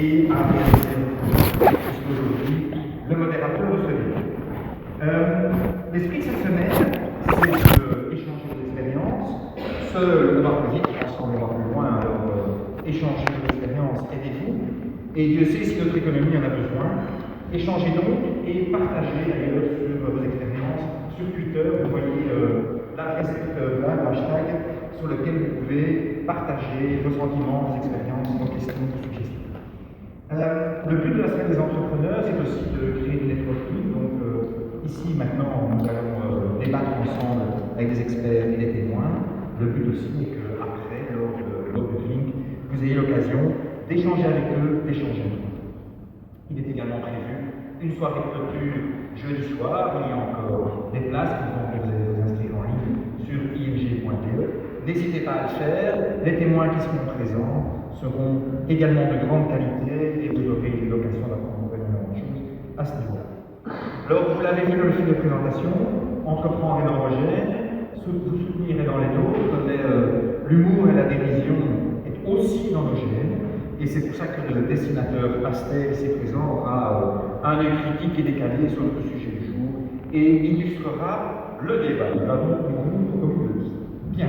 et à réaliser aujourd'hui le modérateur de ce livre. L'esprit de cette semaine, c'est d'échanger des expériences. Seul va plus vite, ensemble on va plus loin, alors échanger des expériences, aidez-vous. Et Dieu sait si notre économie en a besoin. Échangez donc et partagez d'ailleurs sur vos expériences. Sur Twitter, vous voyez l'adresse Twitter, le hashtag sur lequel vous pouvez partager vos sentiments, vos expériences, vos questions, vos suggestions. Le but de la semaine des entrepreneurs, c'est aussi de créer du networking. Donc ici, maintenant, nous allons débattre ensemble avec des experts et des témoins. Le but aussi est qu'après, lors du link, vous ayez l'occasion d'échanger avec eux, d'échanger avec eux. Il est également prévu une soirée de clôture jeudi soir. Il y a encore des places qui vont vous inscrire en ligne sur img.de. N'hésitez pas à le faire. Les témoins qui seront présents seront également de grande qualité et vous aurez l'occasion d'apprendre énormément de choses à ce niveau-là. Alors, vous l'avez vu dans le film de présentation, entreprendre et l'endogène, vous soutenir et dans les autres, mais l'humour et la dérision est aussi endogène. Et c'est pour ça que le dessinateur pastel ici présent aura un œil critique et décalé sur le sujet du jour et illustrera le débat. Il va donc nous montrer comme il le dit. Bien.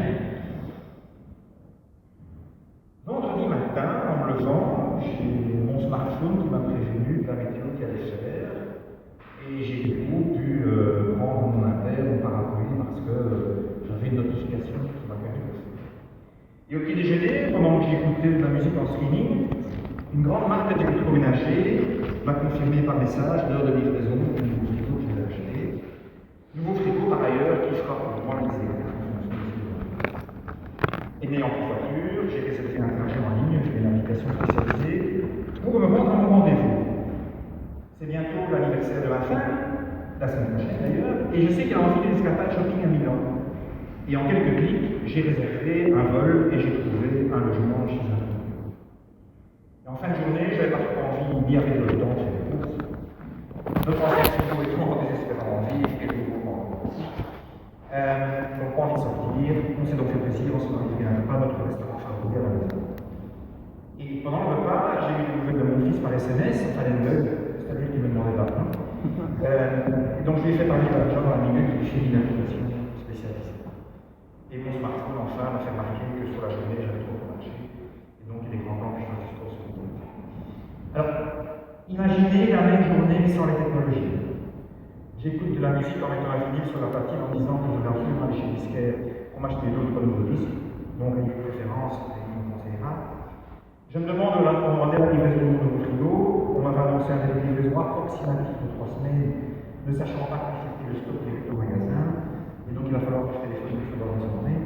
Vendredi matin, en me levant, j'ai mon smartphone qui m'a prévenu de la météo qu'il allait faire. Et j'ai du coup pu prendre mon appel, mon parapluie, parce que j'avais une notification qui m'a permis de le faire. Et au petit déjeuner, pendant que j'écoutais de la musique en streaming, une grande marque d'électroménager m'a confirmé par message l'heure de livraison du nouveau frigo que je vais acheter. Nouveau frigo par ailleurs qui fera pour moi les et n'ayant plus de voiture, j'ai réservé un trajet en ligne, j'ai une application spécialisée pour me rendre à mon rendez-vous. C'est bientôt l'anniversaire de ma femme, la semaine prochaine d'ailleurs, et je sais qu'elle a envie d'une escapade shopping à Milan. Et en quelques clics, j'ai réservé un vol et j'ai trouvé un logement chez un ami. Et en fin de journée, je n'avais pas trop envie d'y arriver le temps de faire les courses. Notre ancien frigo étant désespérant en vie et nouveau en vacances. Donc, pas envie de sortir. On s'est donc fait plaisir, on s'est arrivé à un repas, notre restaurant favori à la maison. Et pendant le repas, j'ai eu des nouvelles de mon fils par SMS, enfin des nouvelles, c'est-à-dire qu'il me demandait l'argent. Et donc, je lui ai fait parler de l'argent dans la minute, j'ai fait une application spécialisée. Et mon smartphone, enfin, m'a fait remarquer que sur la journée, j'avais trop marché. Et donc, il est grand temps que je fasse du sport sur le compte. Alors, imaginez la même journée sans les technologies. J'écoute de la musique en mettant un vinyle sur la platine en disant que je vais absolument aller chez le disquaire pour m'acheter d'autres nouveaux disques, donc une préférence, et il me conseillera. Je me demande on m'a demandé la livraison de mon frigo, on m'avait annoncé un délai de livraison approximatif de 3 semaines, ne sachant pas consulter le stock direct au magasin, et donc il va falloir que je téléphone une fois dans la journée.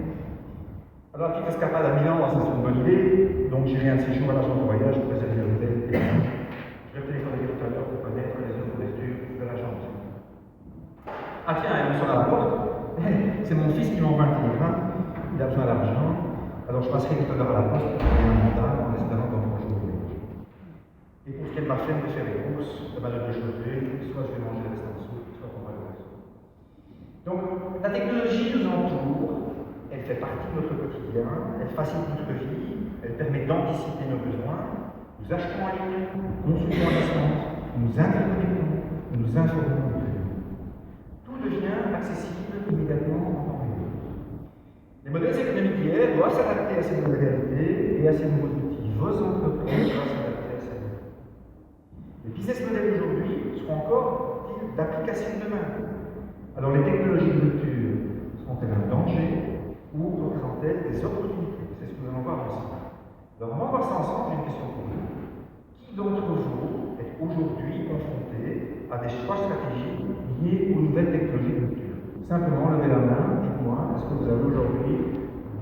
Alors, la petite escapade à Milan, ça c'est une bonne idée, donc j'ai rien de séjour à l'agent de voyage pour réserver l'hôtel. Je vais téléphoner tout à l'heure pour connaître les heures d'ouverture de l'agence. Ah tiens, il me sonne à la porte. C'est mon fils qui m'envoie un télégramme, il a besoin d'argent. Alors je passerai tout à l'heure à la poste pour trouver un mandat en espérant dans 3 jours. Et pour ce qui est de ma flemme de faire les courses, de deux choses, soit je vais manger le reste en dessous, soit on va le reste. Donc la technologie nous entoure, elle fait partie de notre quotidien, elle facilite notre vie, elle permet d'anticiper nos besoins. Nous achetons en ligne, consultons à distance, nous interconnectons, nous informons. Tout devient accessible immédiatement en temps réel. Les modèles économiques d'hier doivent s'adapter à ces nouvelles réalités et à ces nouveaux outils. Vos entreprises doivent s'adapter à ces nouveaux outils. Les business models d'aujourd'hui seront encore d'application demain. Alors les technologies de rupture seront-elles un danger ou représentent-elles des opportunités? C'est ce que nous allons voir ensemble. Alors on va voir ça ensemble, j'ai une question pour vous. Qui d'entre vous est aujourd'hui confronté à des choix stratégiques liés aux nouvelles technologies de rupture? Simplement, levez la main, dites-moi, est-ce que vous avez aujourd'hui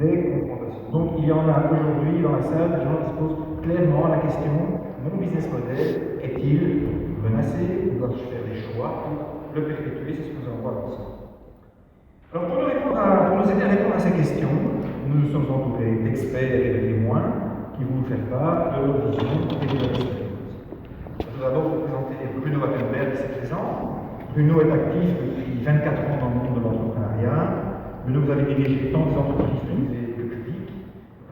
des confrontations? Donc, il y en a aujourd'hui dans la salle, des gens qui se posent clairement la question, mon business model est-il menacé? Dois-je faire des choix pour le perpétuer? C'est ce que nous allons voir ensemble. Alors, pour nous aider à répondre à ces questions, nous sommes entourés d'experts et de témoins qui vont nous faire part de leur vision et de leur expérience. Je vais d'abord vous présenter Bruno Wattenberg, ici présent. Bruno est actif depuis 24 ans dans le monde de l'entrepreneuriat. Bruno, vous avez dirigé tant des entreprises privées que publiques.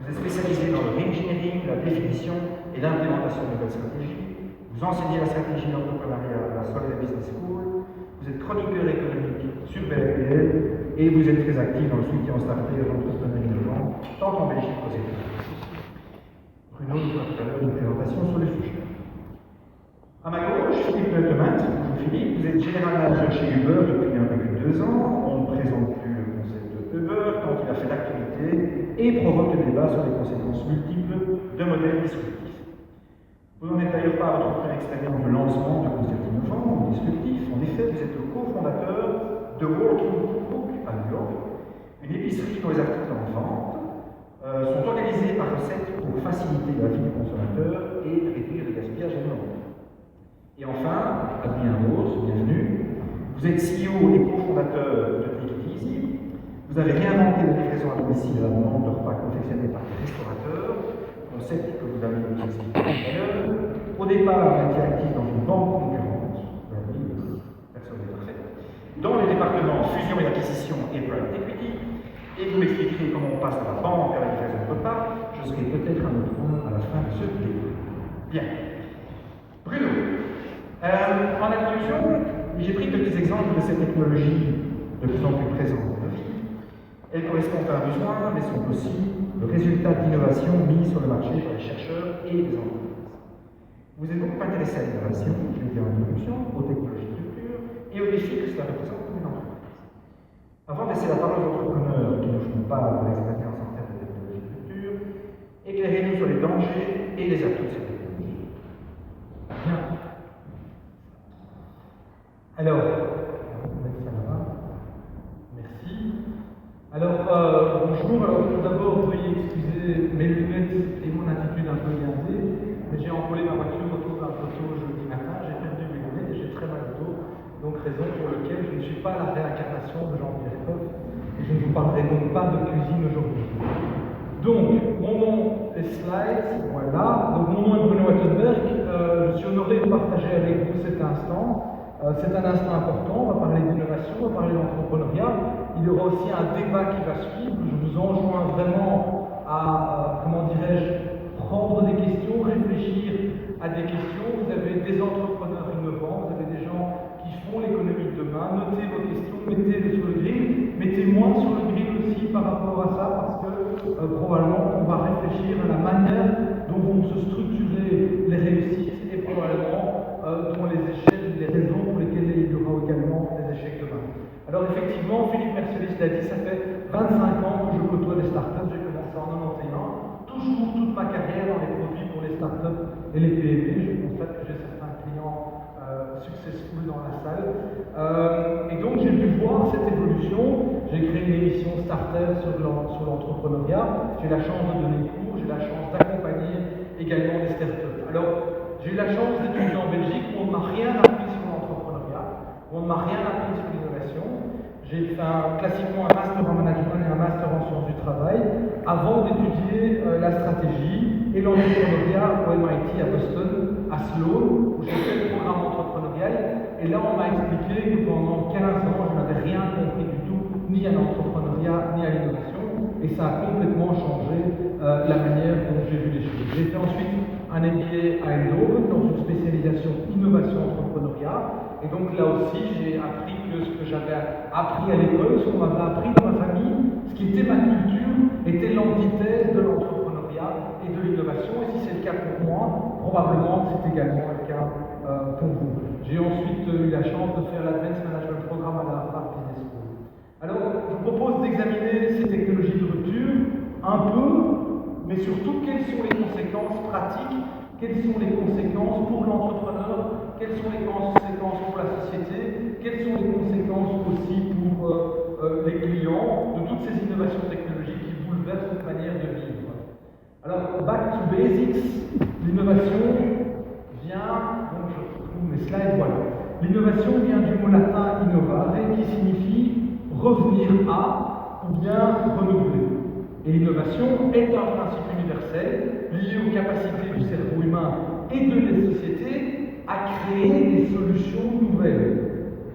Vous êtes spécialisé dans le engineering, la définition et d'implémentation de nouvelles stratégies. Vous enseignez la stratégie d'entrepreneuriat à la Solvay Business School. Vous êtes chroniqueur économique sur BRPL et vous êtes très actif dans le soutien aux startups et aux entrepreneurs innovants, tant en Belgique qu'aux États-Unis. Bruno nous fera tout à l'heure une présentation sur le sujet. À ma gauche, Philippe Leutemat. Bonjour Philippe, vous êtes général manager chez Uber depuis un peu plus de 2 ans. On ne présente plus le concept de Uber tant il a fait l'actualité et provoque le débat sur les conséquences multiples de modèles disruptifs. Vous n'en êtes d'ailleurs pas à votre première expérience de lancement de concepts innovants ou disruptifs. En effet, vous êtes le cofondateur de Walking Book à New York, une épicerie dont les articles en vente sont organisés par recettes pour faciliter la vie du consommateur et réduire le gaspillage alimentaire. Et enfin, Adrien Rose, bienvenue. Vous êtes CEO et cofondateur de Take It Easy. Vous avez réinventé la livraison à domicile à la demande de repas confectionnés par des restaurateurs, concept que vous avez expliqué tout à l'heure. Au départ, vous étiez actif dans une banque concurrente, personne n'est parfait, dans les départements fusion et acquisition et private equity. Et vous m'expliquerez comment on passe de la banque à la livraison de repas. Je serai peut-être un autre point à la fin de ce débat. Bien. Bruno. En introduction, j'ai pris quelques exemples de ces technologies de plus en plus présentes dans nos vies. Elles correspondent à un besoin, mais sont aussi le résultat d'innovations mises sur le marché par les chercheurs et les entreprises. Vous êtes donc intéressé à l'innovation, je l'ai dit en introduction, aux technologies de rupture et aux défis que cela représente pour une entreprise. Avant de laisser la parole aux entrepreneurs qui ne font pas de l'expérience en termes de technologies de rupture, éclairez-nous sur les dangers et les atouts de ces technologies. Bien. Alors, merci. Alors, bonjour. Alors, tout d'abord, veuillez excuser mes lunettes et mon attitude un peu gardée, mais j'ai envolé ma voiture autour d'un poteau jeudi matin, j'ai perdu mes lunettes et j'ai très mal au dos, donc raison pour laquelle je ne suis pas la réincarnation de Jean-Pierre Coff et je ne vous parlerai donc pas de cuisine aujourd'hui. Donc, mon nom est Slides, voilà. Donc, mon nom est Bruno Wattenberg. Je suis honoré de partager avec vous cet instant. C'est un instant important, on va parler d'innovation, on va parler d'entrepreneuriat. Il y aura aussi un débat qui va suivre. Je vous enjoins vraiment à, comment dirais-je, prendre des questions, réfléchir à des questions. Vous avez des entrepreneurs innovants, vous avez des gens qui font l'économie de demain. Notez vos questions, mettez-les sur le grill. Mettez-moi sur le grill aussi par rapport à ça, parce que probablement on va réfléchir à la manière dont vont se structurer les réussites et probablement dont les échecs, les raisons pour lesquelles il y aura également des échecs demain. Alors effectivement, Philippe Mercelis l'a dit, ça fait 25 ans que je côtoie des startups, j'ai commencé en 91, toujours toute ma carrière dans les produits pour les startups et les PME. Je constate que j'ai certains clients successful dans la salle. Et donc j'ai pu voir cette évolution. J'ai créé une émission Starter sur l'entrepreneuriat. J'ai la chance de donner cours, j'ai la chance d'accompagner également des startups. Alors, j'ai eu la chance d'étudier en Belgique où on ne m'a rien appris sur l'entrepreneuriat, où on ne m'a rien appris sur l'innovation. J'ai fait classiquement un master en management et un master en sciences du travail avant d'étudier la stratégie et l'entrepreneuriat au MIT à Boston, à Sloan, où j'ai fait le programme entrepreneurial. Et là, on m'a expliqué que pendant 15 ans, je n'avais rien compris du tout, ni à l'entrepreneuriat, ni à l'innovation. Et ça a complètement changé la manière dont j'ai vu les choses. J'ai fait ensuite un MBA à Eindhoven dans une spécialisation innovation entrepreneuriat. Et donc là aussi, j'ai appris que ce que j'avais appris à l'école, ce qu'on m'avait appris dans ma famille, ce qui était ma culture, était l'antithèse de l'entrepreneuriat et de l'innovation. Et si c'est le cas pour moi, probablement que c'est également le cas pour vous. J'ai ensuite eu la chance de faire l'Advanced Management Programme à la Harvard Business School. Alors, je vous propose d'examiner ces technologies de rupture un peu, mais surtout quelles sont les conséquences pratiques, quelles sont les conséquences pour l'entrepreneur, quelles sont les conséquences pour la société, quelles sont les conséquences aussi pour les clients de toutes ces innovations technologiques qui bouleversent notre manière de vivre. Alors, back to basics, l'innovation vient, donc je retrouve mes slides, voilà. L'innovation vient du mot latin innovare qui signifie revenir à ou bien renouveler. Et l'innovation est un principe universel lié aux capacités du cerveau humain et de les sociétés à créer des solutions nouvelles.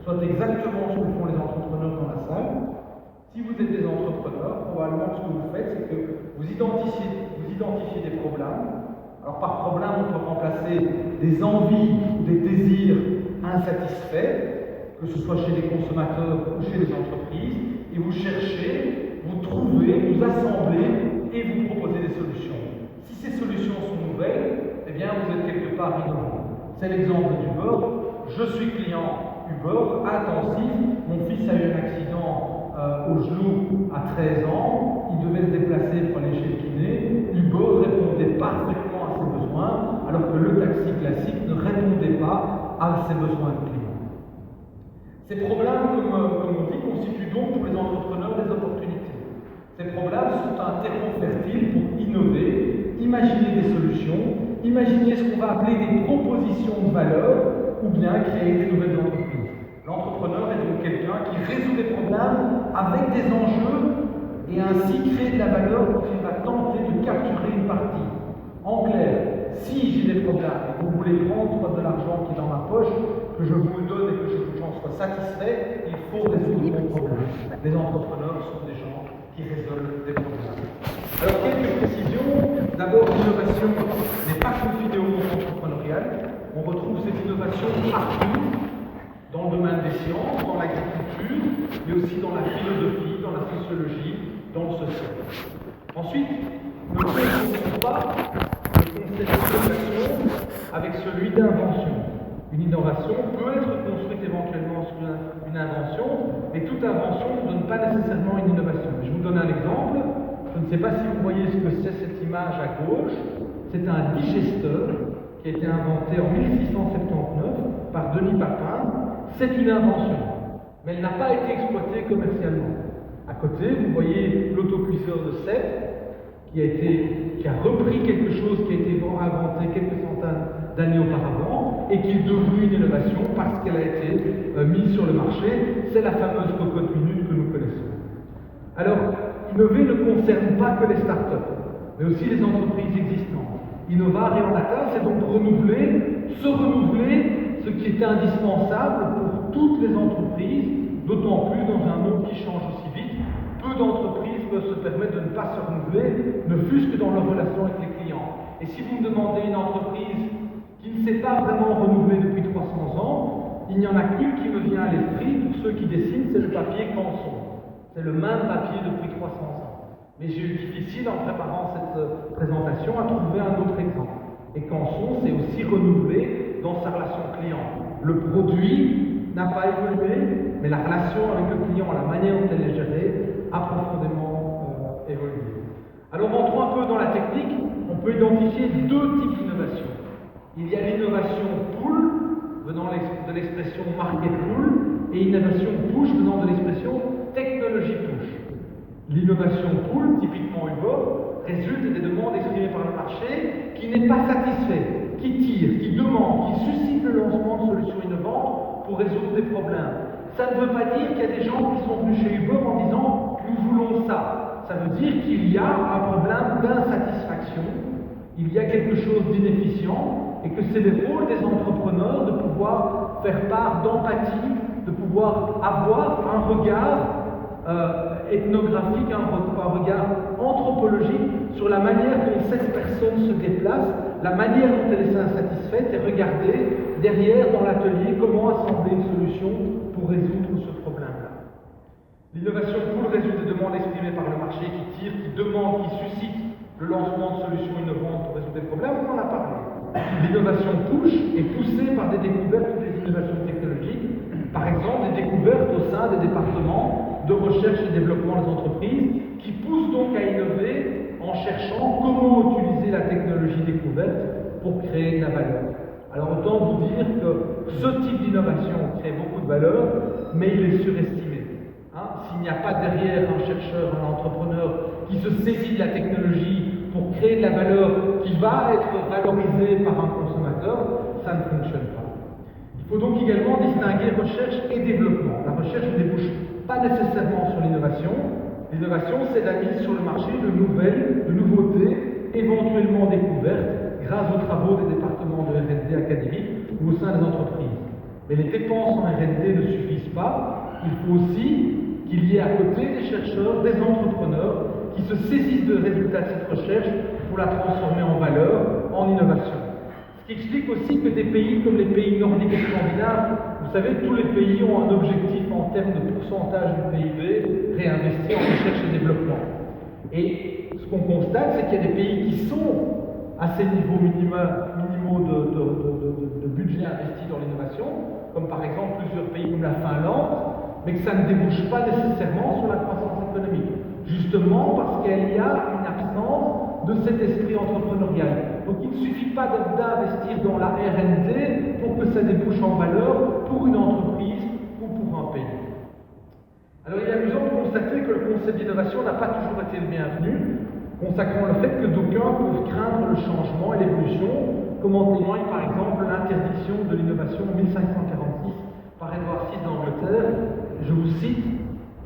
Soit exactement ce que font les entrepreneurs dans la salle. Si vous êtes des entrepreneurs, probablement ce que vous faites, c'est que vous identifiez des problèmes. Alors par problème, on peut remplacer des envies ou des désirs insatisfaits, que ce soit chez les consommateurs ou chez les entreprises, et vous cherchez, vous trouvez, vous assemblez et vous proposez des solutions. Si ces solutions sont nouvelles, eh bien vous êtes quelque part innovant. C'est l'exemple d'Uber. Je suis client Uber intensif. Mon fils a eu un accident au genou à 13 ans. Il devait se déplacer pour aller chez le kiné. Uber répondait parfaitement à ses besoins, alors que le taxi classique ne répondait pas à ses besoins de client. Ces problèmes, comme on dit, constituent donc pour les entrepreneurs des opportunités. Ces problèmes sont un terreau fertile pour innover, imaginer des solutions, imaginer ce qu'on va appeler des propositions de valeur, ou bien créer des nouvelles entreprises. L'entrepreneur est donc quelqu'un qui résout des problèmes avec des enjeux et ainsi créer de la valeur dont il va tenter de capturer une partie. En clair, si j'ai des problèmes et que vous voulez prendre de l'argent qui est dans ma poche, que je vous le donne et que j'en sois satisfait, il faut résoudre mon problème. Les entrepreneurs sont des gens qui résolvent des problèmes. Alors, quelques précisions. D'abord, l'innovation n'est pas confinée au monde entrepreneurial. On retrouve cette innovation partout, dans le domaine des sciences, dans l'agriculture, mais aussi dans la philosophie, dans la sociologie, dans le social. Ensuite, ne confondons pas le concept d'innovation avec celui d'invention. Une innovation peut être construite éventuellement sur une invention, mais toute invention ne donne pas nécessairement une innovation. Je vous donne un exemple. Je ne sais pas si vous voyez ce que c'est cette image à gauche. C'est un digesteur qui a été inventé en 1679 par Denis Papin. C'est une invention, mais elle n'a pas été exploitée commercialement. À côté, vous voyez l'autocuiseur de Sète, qui a repris quelque chose qui a été inventé quelques centaines d'années auparavant et qui est devenu une innovation parce qu'elle a été mise sur le marché. C'est la fameuse cocotte minute que nous connaissons. Alors, innover ne concerne pas que les startups, mais aussi les entreprises existantes. Innovar et en latin, c'est donc se renouveler, ce qui est indispensable pour toutes les entreprises, d'autant plus dans un monde qui change aussi vite. Peu d'entreprises peuvent se permettre de ne pas se renouveler, ne fût-ce que dans leur relation avec les clients. Et si vous me demandez une entreprise qui ne s'est pas vraiment renouvelée depuis 300 ans, il n'y en a qu'une qui me vient à l'esprit, pour ceux qui dessinent, c'est le papier Canson. C'est le même papier depuis 300 ans. Mais j'ai eu difficile, en préparant cette présentation, à trouver un autre exemple. Et Canson s'est aussi renouvelé dans sa relation client. Le produit n'a pas évolué, mais la relation avec le client, la manière dont elle est gérée, a profondément évolué. Alors, entrons un peu dans la technique. On peut identifier deux types d'innovation. Il y a l'innovation pull, venant de l'expression market pull, et innovation push, venant de l'expression technologie push. L'innovation pull, typiquement Uber, résulte des demandes exprimées par le marché qui n'est pas satisfait, qui tire, qui demande, qui suscite le lancement de solutions innovantes pour résoudre des problèmes. Ça ne veut pas dire qu'il y a des gens qui sont venus chez Uber en disant « nous voulons ça ». Ça veut dire qu'il y a un problème d'insatisfaction, il y a quelque chose d'inefficient et que c'est le rôle des entrepreneurs de pouvoir faire part d'empathie, de pouvoir avoir un regard ethnographique, un regard anthropologique sur la manière dont cette personne se déplace, la manière dont elle est insatisfaite et regarder derrière dans l'atelier comment assembler une solution pour résoudre ce problème-là. L'innovation pull résulte des demandes exprimées par le marché qui tire, qui demande, qui suscite le lancement de solutions innovantes pour résoudre des problèmes. On en a parlé. L'innovation push est poussée par des découvertes ou des innovations technologiques, par exemple des découvertes au sein des départements de recherche et développement des entreprises qui poussent donc à innover en cherchant comment utiliser la technologie découverte pour créer de la valeur. Alors autant vous dire que ce type d'innovation crée beaucoup de valeur, mais il est surestimé. S'il n'y a pas derrière un chercheur, un entrepreneur qui se saisit de la technologie pour créer de la valeur qui va être valorisée par un consommateur, ça ne fonctionne pas. Il faut donc également distinguer recherche et développement. La recherche ne débouche pas nécessairement sur l'innovation. L'innovation, c'est la mise sur le marché de nouvelles, de nouveautés, éventuellement découvertes grâce aux travaux des départements de R&D académiques ou au sein des entreprises. Mais les dépenses en R&D ne suffisent pas. Il faut aussi qu'il y ait à côté des chercheurs, des entrepreneurs qui se saisissent de résultats de cette recherche pour la transformer en valeur, en innovation. Ce qui explique aussi que des pays comme les pays nordiques et scandinaves, vous savez, tous les pays ont un objectif en termes de pourcentage du PIB réinvesti en recherche et développement. Et ce qu'on constate, c'est qu'il y a des pays qui sont à ces niveaux minimaux de budget investi dans l'innovation, comme par exemple plusieurs pays comme la Finlande, mais que ça ne débouche pas nécessairement sur la croissance économique, justement parce qu'il y a une absence de cet esprit entrepreneurial. Donc il ne suffit pas d'investir dans la R&D pour que ça débouche en valeur pour une entreprise ou pour un pays. Alors il est amusant de constater que le concept d'innovation n'a pas toujours été le bienvenu, consacrant le fait que d'aucuns peuvent craindre le changement et l'évolution, comme en témoigne par exemple l'interdiction de l'innovation en 1546 par Édouard VI d'Angleterre, je vous cite,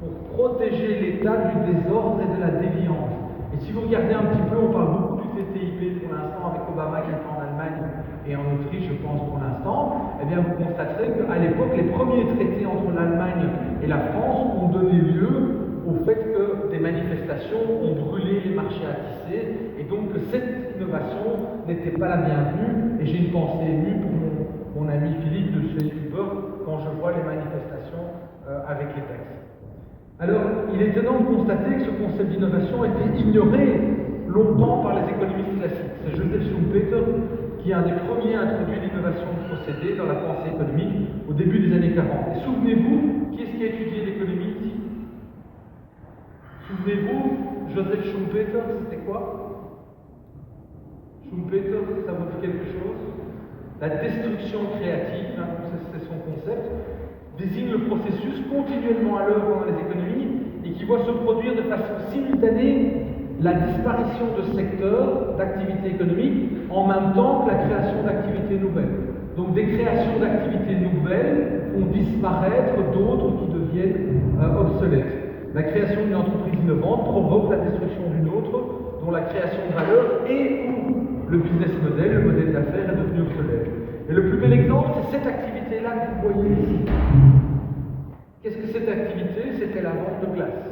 pour protéger l'État du désordre et de la déviance. Et si vous regardez un petit peu, on parle beaucoup du TTIP pour l'instant avec Obama qui est en Allemagne et en Autriche, je pense pour l'instant, eh bien vous constaterez qu'à l'époque, les premiers traités entre l'Allemagne et la France ont donné lieu au fait que des manifestations ont brûlé les marchés à tisser et donc que cette innovation n'était pas la bienvenue. Et j'ai une pensée émue pour mon ami Philippe de chez Uber quand je vois les manifestations avec les taxis. Alors, il est étonnant de constater que ce concept d'innovation a été ignoré longtemps par les économistes classiques. C'est Joseph Schumpeter qui est un des premiers à introduire l'innovation de procédés dans la pensée économique au début des années 40. Et souvenez-vous, qui est-ce qui a étudié l'économie ici? Souvenez-vous, Joseph Schumpeter, c'était quoi? Schumpeter, ça vous dit quelque chose? La destruction créative, hein, c'est son concept, désigne le processus continuellement à l'œuvre dans les économies et qui voit se produire de façon simultanée la disparition de secteurs d'activité économique en même temps que la création d'activités nouvelles. Donc des créations d'activités nouvelles font disparaître d'autres qui deviennent obsolètes. La création d'une entreprise innovante provoque la destruction d'une autre, dont la création de valeur et ou le business model, le modèle d'affaires est devenu obsolète. Et le plus bel exemple, c'est cette activité-là que vous voyez ici. Qu'est-ce que cette activité? C'était la vente de glace.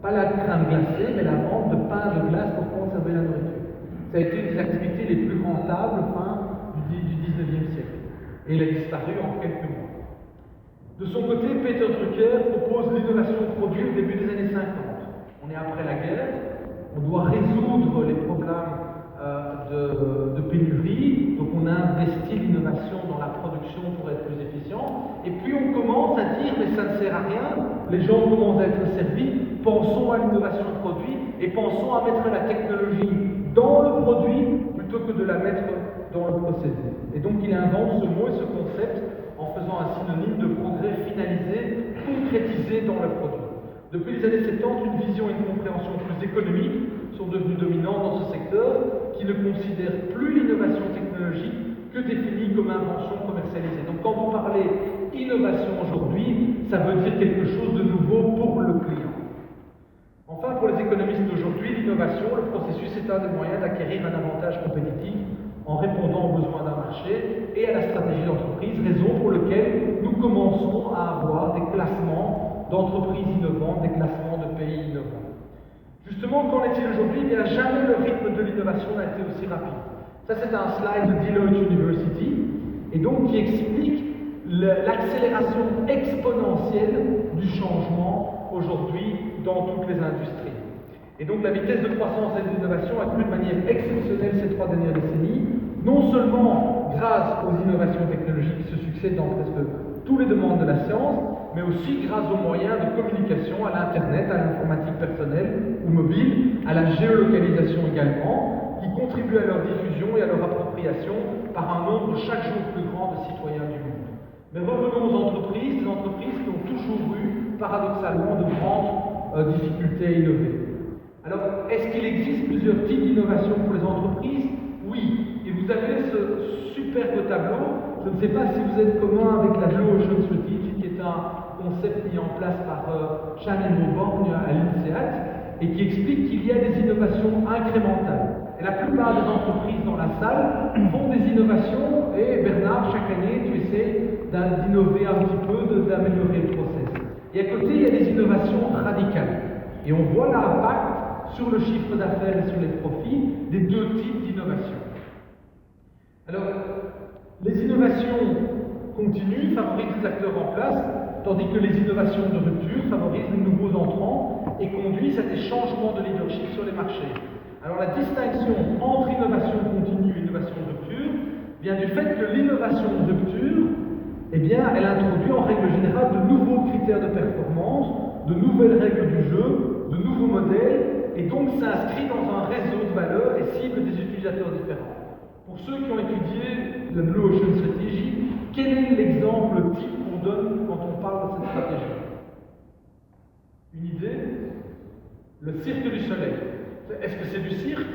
Pas la crème glacée, mais la vente de pain de glace pour conserver la nourriture. Ça a été une des activités les plus rentables fin du 19e siècle. Et il a disparu en quelques mois. De son côté, Peter Drucker propose l'innovation de produit au début des années 50. On est après la guerre, on doit résoudre les problèmes de pénurie, donc on a investi l'innovation dans la production pour être plus efficient, et puis on commence à dire mais ça ne sert à rien, les gens commencent à être servis, pensons à l'innovation de produit et pensons à mettre la technologie dans le produit plutôt que de la mettre dans le procédé. Et donc il invente ce mot et ce concept en faisant un synonyme de progrès finalisé, concrétisé dans le produit. Depuis les années 70, une vision et une compréhension plus économiques sont devenues dominantes dans ce secteur, qui ne considère plus l'innovation technologique que définie comme invention commercialisée. Donc quand vous parlez innovation aujourd'hui, ça veut dire quelque chose de nouveau pour le client. Enfin, pour les économistes d'aujourd'hui, l'innovation, le processus est un des moyens d'acquérir un avantage compétitif en répondant aux besoins d'un marché et à la stratégie d'entreprise, raison pour laquelle nous commençons à avoir des classements d'entreprises innovantes, des classements de pays innovants. Justement, qu'en est-il aujourd'hui? Eh bien, jamais le rythme de l'innovation n'a été aussi rapide. Ça, c'est un slide de Deloitte University, et donc qui explique l'accélération exponentielle du changement aujourd'hui dans toutes les industries. Et donc la vitesse de croissance et d'innovation a cru de manière exceptionnelle ces 3 dernières décennies, non seulement grâce aux innovations technologiques qui se succèdent dans presque tous les domaines de la science, mais aussi grâce aux moyens de communication, à l'Internet, à l'informatique personnelle ou mobile, à la géolocalisation également, qui contribuent à leur diffusion et à leur appropriation par un nombre chaque jour plus grand de citoyens du monde. Mais revenons aux entreprises, des entreprises qui ont toujours eu, paradoxalement, de grandes difficultés à innover. Alors, est-ce qu'il existe plusieurs types d'innovation pour les entreprises? Oui. Et vous avez ce superbe tableau. Je ne sais pas si vous êtes commun avec la Blue Ocean Strategy, qui est un concept mis en place par Chan et Mauborgne à l'INSEAD, et qui explique qu'il y a des innovations incrémentales. Et la plupart des entreprises dans la salle font des innovations, et Bernard, chaque année, tu essaies d'innover un petit peu, d'améliorer le process. Et à côté, il y a des innovations radicales. Et on voit l'impact sur le chiffre d'affaires et sur les profits des 2 types d'innovations. Alors, les innovations continues favorisent les acteurs en place, tandis que les innovations de rupture favorisent les nouveaux entrants et conduisent à des changements de leadership sur les marchés. Alors la distinction entre innovation continue et innovation de rupture vient du fait que l'innovation de rupture, eh bien, elle introduit en règle générale de nouveaux critères de performance, de nouvelles règles du jeu, de nouveaux modèles, et donc s'inscrit dans un réseau de valeurs et cible des utilisateurs différents. Pour ceux qui ont étudié la Blue Ocean Strategy, quel est l'exemple type qu'on donne quand on parle de cette stratégie? Une idée? Le cirque du soleil. Est-ce que c'est du cirque?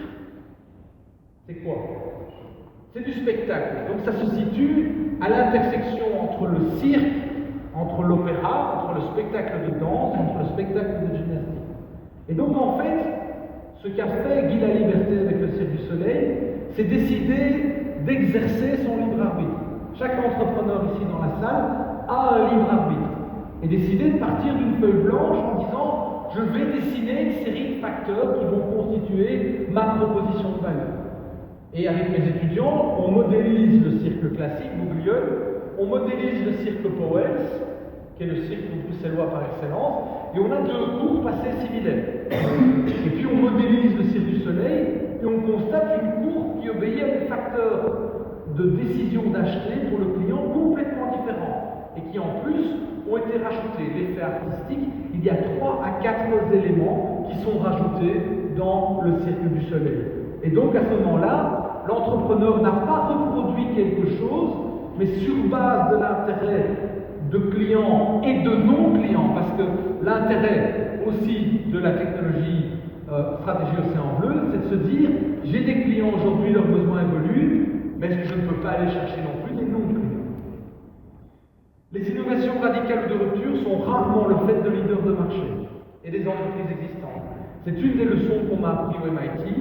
C'est quoi? C'est du spectacle. Donc ça se situe à l'intersection entre le cirque, entre l'opéra, entre le spectacle de danse, entre le spectacle de gymnastique. Et donc en fait, ce qu'a fait Guy Laliberté avec le Cirque du Soleil, c'est décider d'exercer son libre arbitre. Chaque entrepreneur ici dans la salle a un libre arbitre et décider de partir d'une feuille blanche en disant je vais dessiner une série de facteurs qui vont constituer ma proposition de valeur. Et avec mes étudiants, on modélise le cirque classique, Bouglione, on modélise le cirque Powell, qui est le cirque bruxellois par excellence, et on a deux cours assez similaires. Et puis on modélise le cirque du soleil, et on constate une courbe qui obéit à des facteurs de décision d'acheter pour le client complètement différents, et qui en plus ont été rajoutés. L'effet artistique, il y a 3 à 4 éléments qui sont rajoutés dans le cirque du soleil. Et donc à ce moment-là, l'entrepreneur n'a pas reproduit quelque chose, mais sur base de l'intérêt de clients et de non-clients, parce que l'intérêt aussi de la technologie stratégie Océan Bleu, c'est de se dire, j'ai des clients aujourd'hui, leurs besoins évoluent, mais est-ce que je ne peux pas aller chercher non plus des non-clients? Les innovations radicales de rupture sont rarement le fait de leaders de marché et des entreprises existantes. C'est une des leçons qu'on m'a appris au MIT,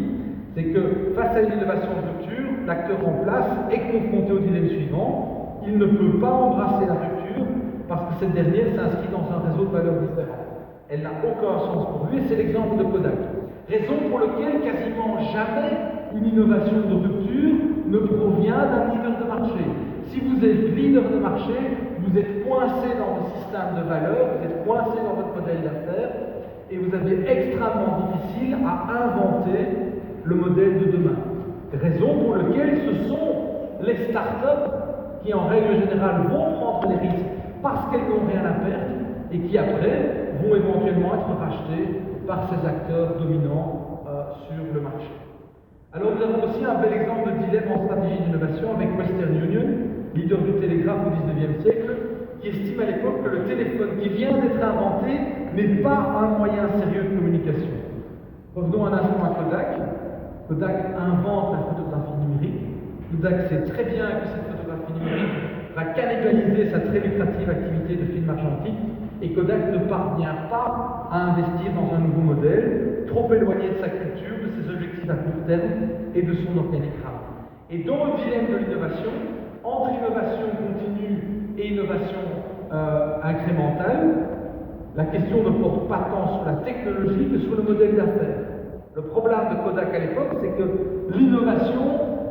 c'est que face à une innovation de rupture, l'acteur en place est confronté au dilemme suivant. Il ne peut pas embrasser la rupture parce que cette dernière s'inscrit dans un réseau de valeurs différentes. Elle n'a aucun sens pour lui et c'est l'exemple de Kodak. Raison pour laquelle quasiment jamais une innovation de rupture ne provient d'un leader de marché. Si vous êtes leader de marché, vous êtes coincé dans votre système de valeurs, vous êtes coincé dans votre modèle d'affaires et vous avez extrêmement difficile à inventer le modèle de demain. Raison pour laquelle ce sont les startups qui, en règle générale, vont prendre les risques parce qu'elles n'ont rien à perdre et qui, après, vont éventuellement être rachetées par ces acteurs dominants sur le marché. Alors, nous avons aussi un bel exemple de dilemme en stratégie d'innovation avec Western Union, leader du télégraphe au XIXe siècle, qui estime à l'époque que le téléphone qui vient d'être inventé n'est pas un moyen sérieux de communication. Revenons un instant à Kodak. Kodak invente la photographie numérique. Kodak sait très bien que cette photographie numérique va cannibaliser sa très lucrative activité de film argentique et Kodak ne parvient pas à investir dans un nouveau modèle, trop éloigné de sa culture, de ses objectifs à court terme et de son organigramme. Et dans le dilemme de l'innovation, entre innovation continue et innovation incrémentale, la question ne porte pas tant sur la technologie que sur le modèle d'affaires. Le problème de Kodak à l'époque, c'est que l'innovation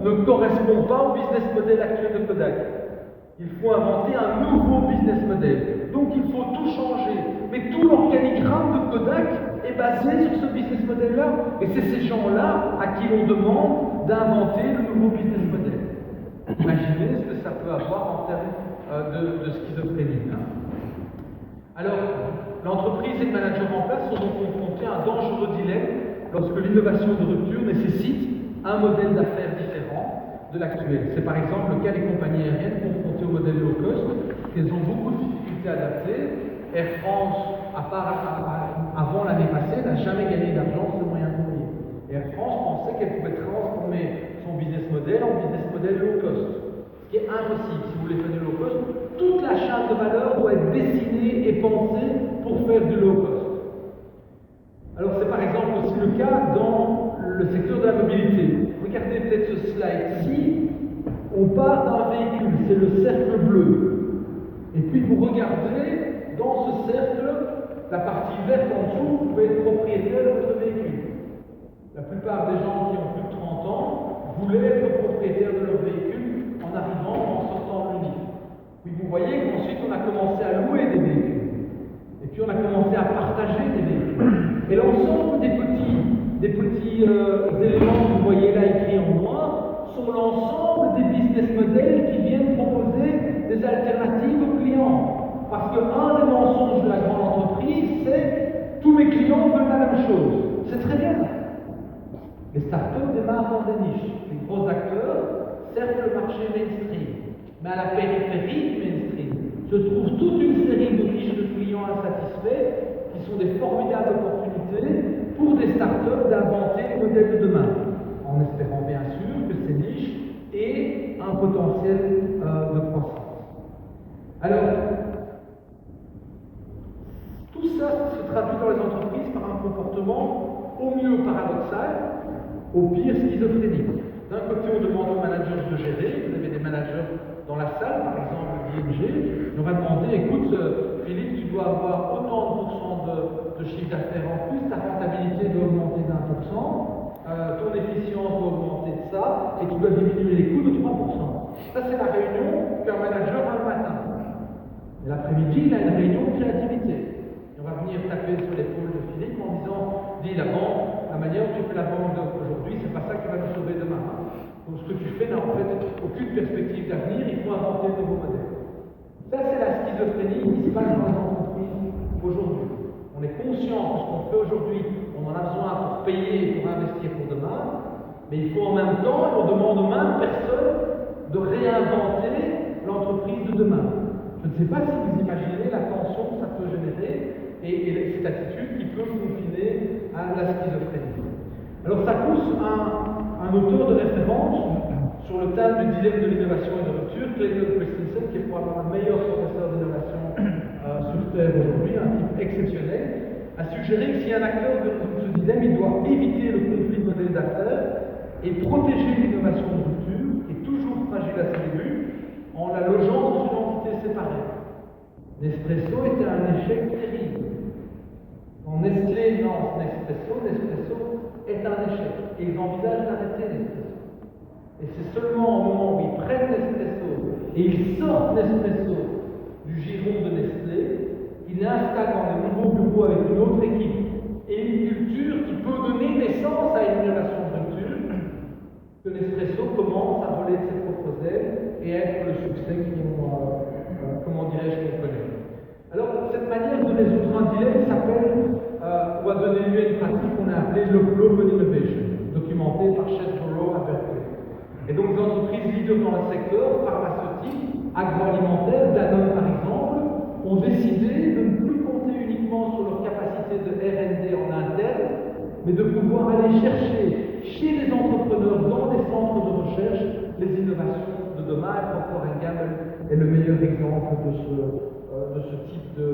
ne correspond pas au business model actuel de Kodak. Il faut inventer un nouveau business model. Donc il faut tout changer. Mais tout l'organigramme de Kodak est basé sur ce business model-là. Et c'est ces gens-là à qui l'on demande d'inventer le nouveau business model. Imaginez ce que ça peut avoir en termes de schizophrénie. Alors, l'entreprise et le manager en place sont donc confrontés à un dangereux dilemme lorsque l'innovation de rupture nécessite un modèle d'affaires différent de l'actuel. C'est par exemple le cas des compagnies aériennes confrontées au modèle low cost, qu'elles ont beaucoup de difficultés à adapter. Air France, avant l'année passée, n'a jamais gagné d'argent sur ce moyen de voler. Air France pensait qu'elle pouvait transformer son business model en business model low cost. Ce qui est impossible. Si vous voulez faire du low cost, toute la chaîne de valeur doit être dessinée et pensée pour faire du low cost. Alors c'est par exemple aussi le cas dans le secteur de la mobilité. Regardez peut-être ce slide-ci. On part d'un véhicule, c'est le cercle bleu. Et puis vous regardez, dans ce cercle, la partie verte en dessous, vous pouvez être propriétaire de votre véhicule. La plupart des gens qui ont plus de 30 ans voulaient être propriétaires de leur véhicule en arrivant ou en sortant de l'UNIF. Puis vous voyez qu'ensuite on a commencé à louer des véhicules. Et puis on a commencé à partager des véhicules. Et l'ensemble des petits éléments que vous voyez là écrits en noir sont l'ensemble des business models qui viennent proposer des alternatives aux clients. Parce qu'un des mensonges de la grande entreprise, c'est tous mes clients veulent la même chose. C'est très bien. Les startups démarrent dans des niches. Les gros acteurs servent le marché mainstream. Mais à la périphérie du mainstream se trouve toute une série de niches de clients insatisfaits qui sont des formidables opportunités pour des startups d'inventer les modèles de demain, en espérant bien sûr que ces niches aient un potentiel de croissance. Alors, tout ça se traduit dans les entreprises par un comportement au mieux paradoxal, au pire schizophrénique. D'un côté, on demande aux managers de gérer. Vous avez des managers dans la salle, par exemple d'ING. On va demander, écoute, Philippe, tu dois avoir autant de pourcents de chiffre d'affaires en plus, ta rentabilité doit augmenter d'1%, ton efficience doit augmenter de ça, et tu dois diminuer les coûts de 3%. Ça, c'est la réunion qu'un manager a le matin. Et l'après-midi, il a une réunion de créativité. Et on va venir taper sur l'épaule de Philippe en disant, dis la banque, la manière dont tu fais la banque d'aujourd'hui, c'est pas ça qui va nous sauver demain. Donc ce que tu fais n'a en fait aucune perspective d'avenir, il faut inventer de nouveaux modèles. Ça, c'est la schizophrénie qui se passe dans les entreprises aujourd'hui. On est conscient que ce qu'on fait aujourd'hui, on en a besoin pour payer et pour investir pour demain, mais il faut en même temps, et on demande aux mêmes personnes de réinventer l'entreprise de demain. Je ne sais pas si vous imaginez la tension que ça peut générer et cette attitude qui peut confiner à la schizophrénie. Alors ça pousse un auteur de référence sur le thème du dilemme de l'innovation et de rupture, Clayton Christensen, qui est probablement le meilleur professeur d'innovation sur Terre aujourd'hui, un type exceptionnel, a suggéré que si un acteur de ce dilemme, il doit éviter le conflit de modèle d'affaires et protéger l'innovation de rupture, qui est toujours fragile à ses débuts, en la logeant dans une entité séparée. Nespresso était un échec terrible. Quand Nestlé lance Nespresso, Nespresso est un échec. Et ils envisagent d'arrêter Nespresso. Et c'est seulement au moment où ils prennent Nespresso et ils sortent Nespresso du giron de Nestlé, ils l'installent dans des nouveaux bureaux avec une autre équipe et une culture qui peut donner naissance à une innovation de rupture, que Nespresso commence à voler de ses propres ailes et à être le succès qu'on connaît. Alors, cette manière de résoudre un dilemme s'appelle, ou a donné lieu à une pratique qu'on a appelée le Global Innovation, documentée par Chesbrough à Berkeley. Et donc, des entreprises leaders dans le secteur, pharmaceutique, agroalimentaire, Danone par exemple, ont décidé de ne plus compter uniquement sur leur capacité de R&D en interne, mais de pouvoir aller chercher chez les entrepreneurs dans des centres de recherche les innovations de demain. Et Procter & Gamble est le meilleur exemple de ce type de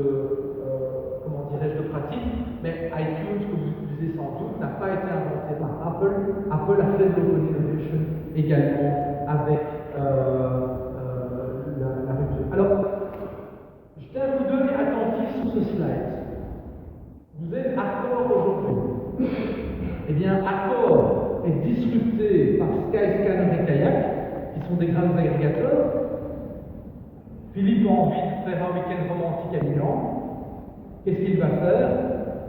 pratique. Mais iTunes, que vous utilisez sans doute, n'a pas été inventé par Apple. Apple a fait de l'open innovation également avec la rupture. Alors, jetez un coup d'œil attentif sur ce slide. Vous êtes Accor aujourd'hui. Eh bien, Accor est disrupté par Skyscanner et Kayak, qui sont des grands agrégateurs. Philippe a envie de faire un week-end romantique à Milan. Qu'est-ce qu'il va faire?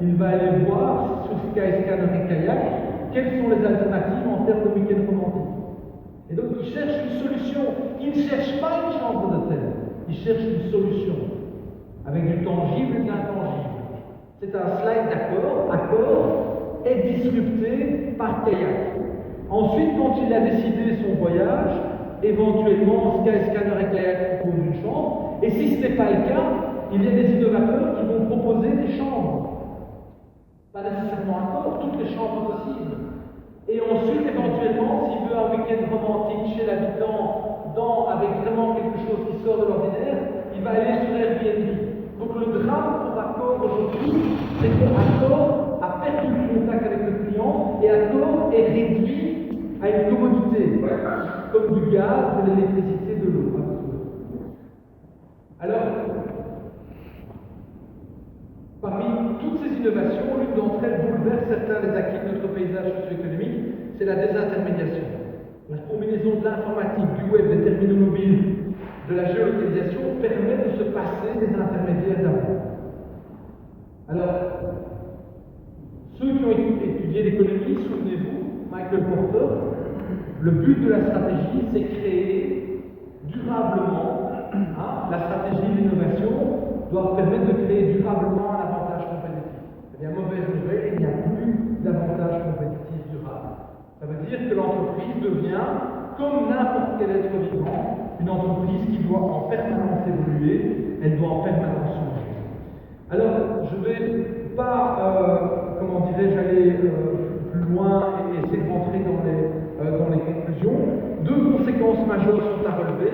Il va aller voir sur Skyscanner et Kayak quelles sont les alternatives en termes de week-end romantique. Et donc, il cherche une solution. Il ne cherche pas une chambre d'hôtel. Il cherche une solution avec du tangible et de l'intangible. C'est un slide d'Accor. Accor est disrupté par Kayak. Ensuite, quand il a décidé son voyage, éventuellement Skyscanner et Kayak proposent une chambre. Et si ce n'est pas le cas, il y a des innovateurs qui vont proposer des chambres. Pas nécessairement Accor, toutes les chambres possibles. Et ensuite, éventuellement, s'il veut un week-end romantique chez l'habitant, avec vraiment quelque chose qui sort de l'ordinaire, il va aller sur Airbnb. Donc le drame pour Accor aujourd'hui, c'est qu'Accor a perdu le contact avec le client et Accor est réduit à une commodité, comme du gaz, de l'électricité, de l'eau. Alors, parmi toutes ces innovations, l'une d'entre elles bouleverse certains des acquis de notre paysage socio-économique, c'est la désintermédiation. La combinaison de l'informatique, du web, des terminaux mobiles, de la géolocalisation permet de se passer des intermédiaires d'avant. Alors, ceux qui ont étudié l'économie, souvenez-vous, Michael Porter, le but de la stratégie, c'est créer durablement, la stratégie de l'innovation doit permettre de créer durablement un avantage compétitif. Eh bien, mauvaise nouvelle, il n'y a plus d'avantage compétitif durable. Ça veut dire que l'entreprise devient, comme n'importe quel être vivant, une entreprise qui doit en permanence évoluer, elle doit en permanence changer. Alors, je ne vais pas, aller plus loin et essayer de rentrer dans les conclusions. Deux conséquences majeures sont à relever.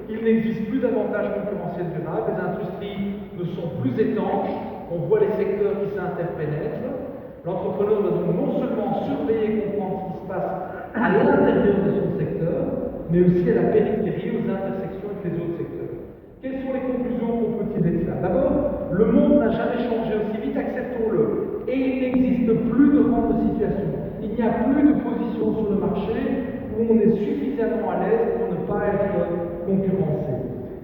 Il n'existe plus d'avantages concurrentiels durables, les industries ne sont plus étanches, on voit les secteurs qui s'interpénètrent. L'entrepreneur doit donc non seulement surveiller et comprendre ce qui se passe à l'intérieur de son secteur, mais aussi à la périphérie, aux intersections avec les autres secteurs. Quelles sont les conclusions qu'on peut tirer de ça? D'abord, le monde n'a jamais changé aussi vite, acceptons-le. Et il n'existe plus de rente de situation. Il n'y a plus de position sur le marché où on est suffisamment à l'aise pour ne pas être concurrencé.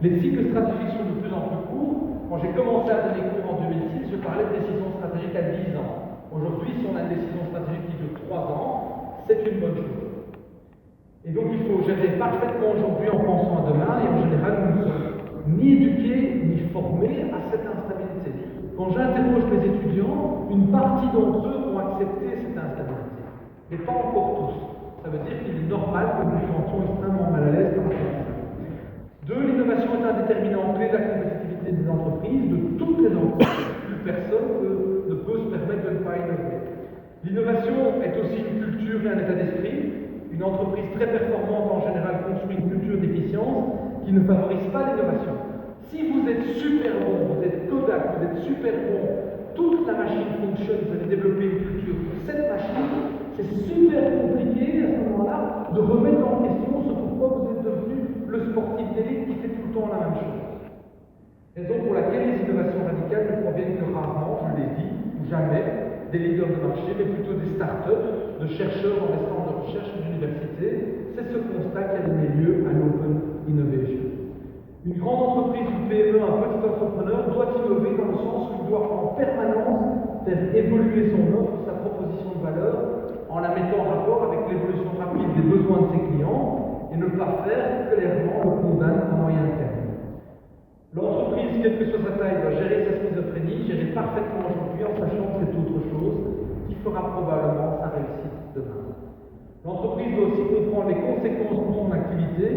Les cycles stratégiques sont de plus en plus courts. Quand j'ai commencé à donner cours en 2006, je parlais de décision stratégique à 10 ans. Aujourd'hui, si on a une décision stratégique qui dure 3 ans, c'est une bonne chose. Et donc il faut gérer parfaitement aujourd'hui en pensant à demain, et en général, nous ne sommes ni éduqués ni formés à cette instabilité. Quand j'interroge les étudiants, une partie d'entre eux ont accepté cette instabilité, mais pas encore tous. Ça veut dire qu'il est normal que nous nous sentions extrêmement mal à l'aise par rapport à ça. Deux, l'innovation est un déterminant clé de la compétitivité des entreprises, de toutes les entreprises. Plus personne ne peut se permettre de ne pas innover. L'innovation est aussi une culture et un état d'esprit. Une entreprise très performante en général construit une culture d'efficience qui ne favorise pas l'innovation. Si vous êtes super bon, vous êtes Kodak, vous êtes super bon, toute la machine fonctionne, vous avez développé une culture pour cette machine, c'est super compliqué à ce moment-là de remettre en question ce pourquoi vous êtes devenu le sportif d'élite qui fait tout le temps la même chose. Raison pour laquelle les innovations radicales ne proviennent que rarement, je l'ai dit, ou jamais, des leaders de marché, mais plutôt des start-up, de chercheurs en restaurant de recherche et d'université. C'est ce constat qui a donné lieu à l'Open Innovation. Une grande entreprise, une PME, un petit entrepreneur doit innover dans le sens où il doit en permanence faire évoluer son offre, sa proposition de valeur, en la mettant en rapport avec l'évolution rapide des besoins de ses clients et ne pas faire clairement le condamne à moyen terme. L'entreprise, quelle que soit sa taille, doit gérer sa schizophrénie, gérer parfaitement aujourd'hui en sachant que c'est autre chose qui fera probablement sa réussite demain. L'entreprise doit aussi comprendre les conséquences de son activité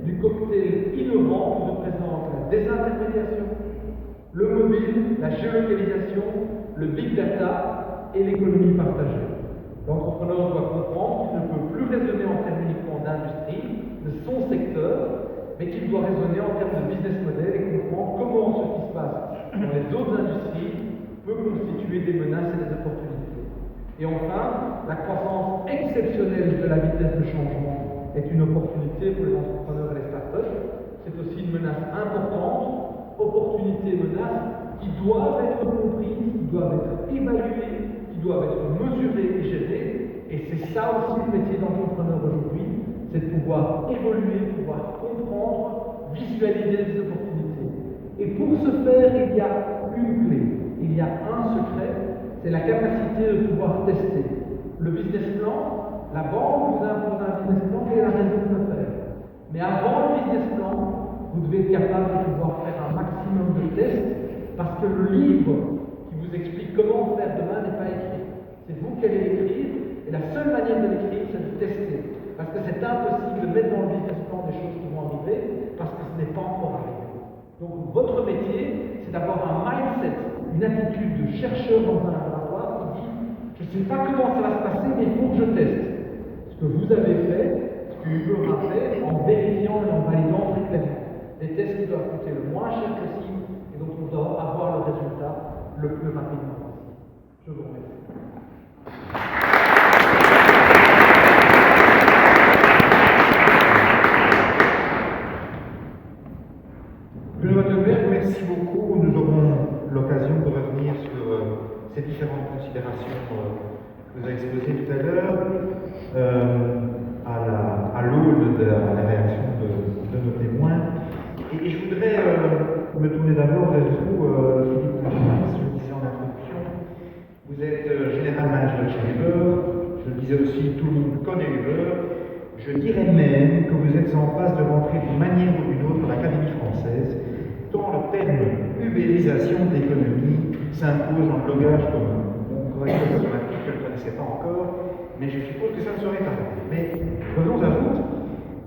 du cocktail innovant que représente la désintermédiation, le mobile, la géolocalisation, le big data et l'économie partagée. L'entrepreneur doit comprendre qu'il ne peut plus raisonner en termes uniquement d'industrie, de son secteur, mais qu'il doit raisonner en termes de business model et comprendre comment ce qui se passe dans les autres industries peut constituer des menaces et des opportunités. Et enfin, la croissance exceptionnelle de la vitesse de changement est une opportunité pour les entrepreneurs et les startups. C'est aussi une menace importante, opportunité et menace, qui doivent être comprises, qui doivent être évaluées, qui doivent être mesurées et gérées. Et c'est ça aussi le métier d'entrepreneur aujourd'hui, c'est de pouvoir évoluer, de pouvoir comprendre, visualiser des opportunités. Et pour ce faire, il y a une clé, il y a un secret, c'est la capacité de pouvoir tester. Le business plan, la banque vous impose un business plan, quelle est la raison de le faire? Mais avant le business plan, vous devez être capable de pouvoir faire un maximum de tests, parce que le livre qui vous explique comment faire demain n'est pas écrit. C'est vous qui allez l'écrire, et la seule manière de l'écrire, c'est de tester. Parce que c'est impossible de mettre dans le business plan des choses qui vont arriver, parce que ce n'est pas encore arrivé. Donc votre métier, c'est d'avoir un mindset, une attitude de chercheur dans un laboratoire qui dit « Je ne sais pas comment ça va se passer, mais il faut que je teste ». Ce que vous avez fait, ce que Hugo a fait, en vérifiant et en validant très clairement. Des tests qui doivent coûter le moins cher possible, et donc on doit avoir le résultat le plus rapidement possible. Je vous remercie. Benoît Deberg, merci beaucoup. Nous aurons l'occasion de revenir sur ces différentes considérations que vous avez exposées tout à l'heure, à l'aune la réaction de nos témoins. Et je voudrais me tourner d'abord vers vous, Philippe Courtois. Je le disais en introduction, vous êtes général manager chez Uber. Je le disais aussi, tout le monde connaît Uber. Je dirais même que vous êtes en passe de rentrer d'une manière ou d'une autre à l'Académie française, tant le terme ubérisation de l'économie s'impose en langage commun. Mon correcteur systématique, je ne le connaissais pas encore, mais je suppose que ça ne saurait tarder. Mais revenons à vous.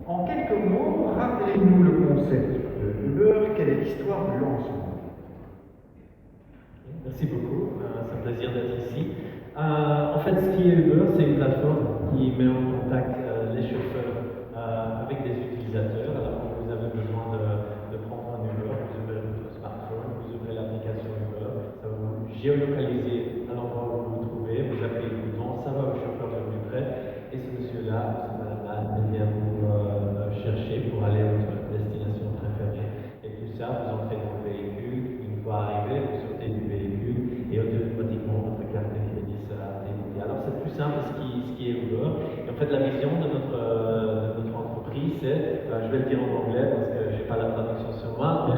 En quelques mots, rappelez-nous le concept de Uber, quelle est l'histoire du lancement? Merci beaucoup, c'est un plaisir d'être ici. En fait, ce qui est Uber, c'est une plateforme qui met en contact les chauffeurs avec des utilisateurs. Alors, quand vous avez besoin de prendre un Uber, vous ouvrez votre smartphone, vous ouvrez l'application Uber, ça va vous géolocaliser à l'endroit où vous vous trouvez, vous appuyez le bouton, ça va au chauffeur le plus près, et ce monsieur-là, cette madame-là, elle vient vous chercher pour aller à votre destination préférée. Et tout ça, vous entrez dans le véhicule, une fois arrivé, vous sortez du véhicule, et automatiquement votre carte de crédit sera débitée. Alors c'est plus simple ce qui est Uber. Et en fait la vision de notre entreprise c'est, je vais le dire en anglais parce que je n'ai pas la traduction sur moi, mais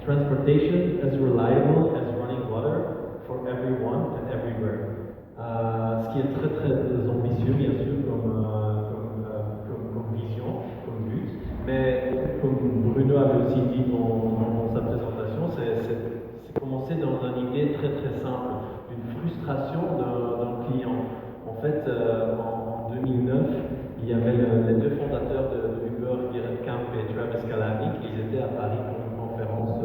transportation as reliable as running water for everyone and everywhere. Ce qui est très très ambitieux bien sûr comme vision, comme but, mais comme Bruno avait aussi dit dans sa présentation, c'est commencer dans une idée très très simple, une frustration d'un client. En fait, en 2009, il y avait les deux fondateurs de Uber, Gerrit Kemp et Travis Kalanick, ils étaient à Paris pour une conférence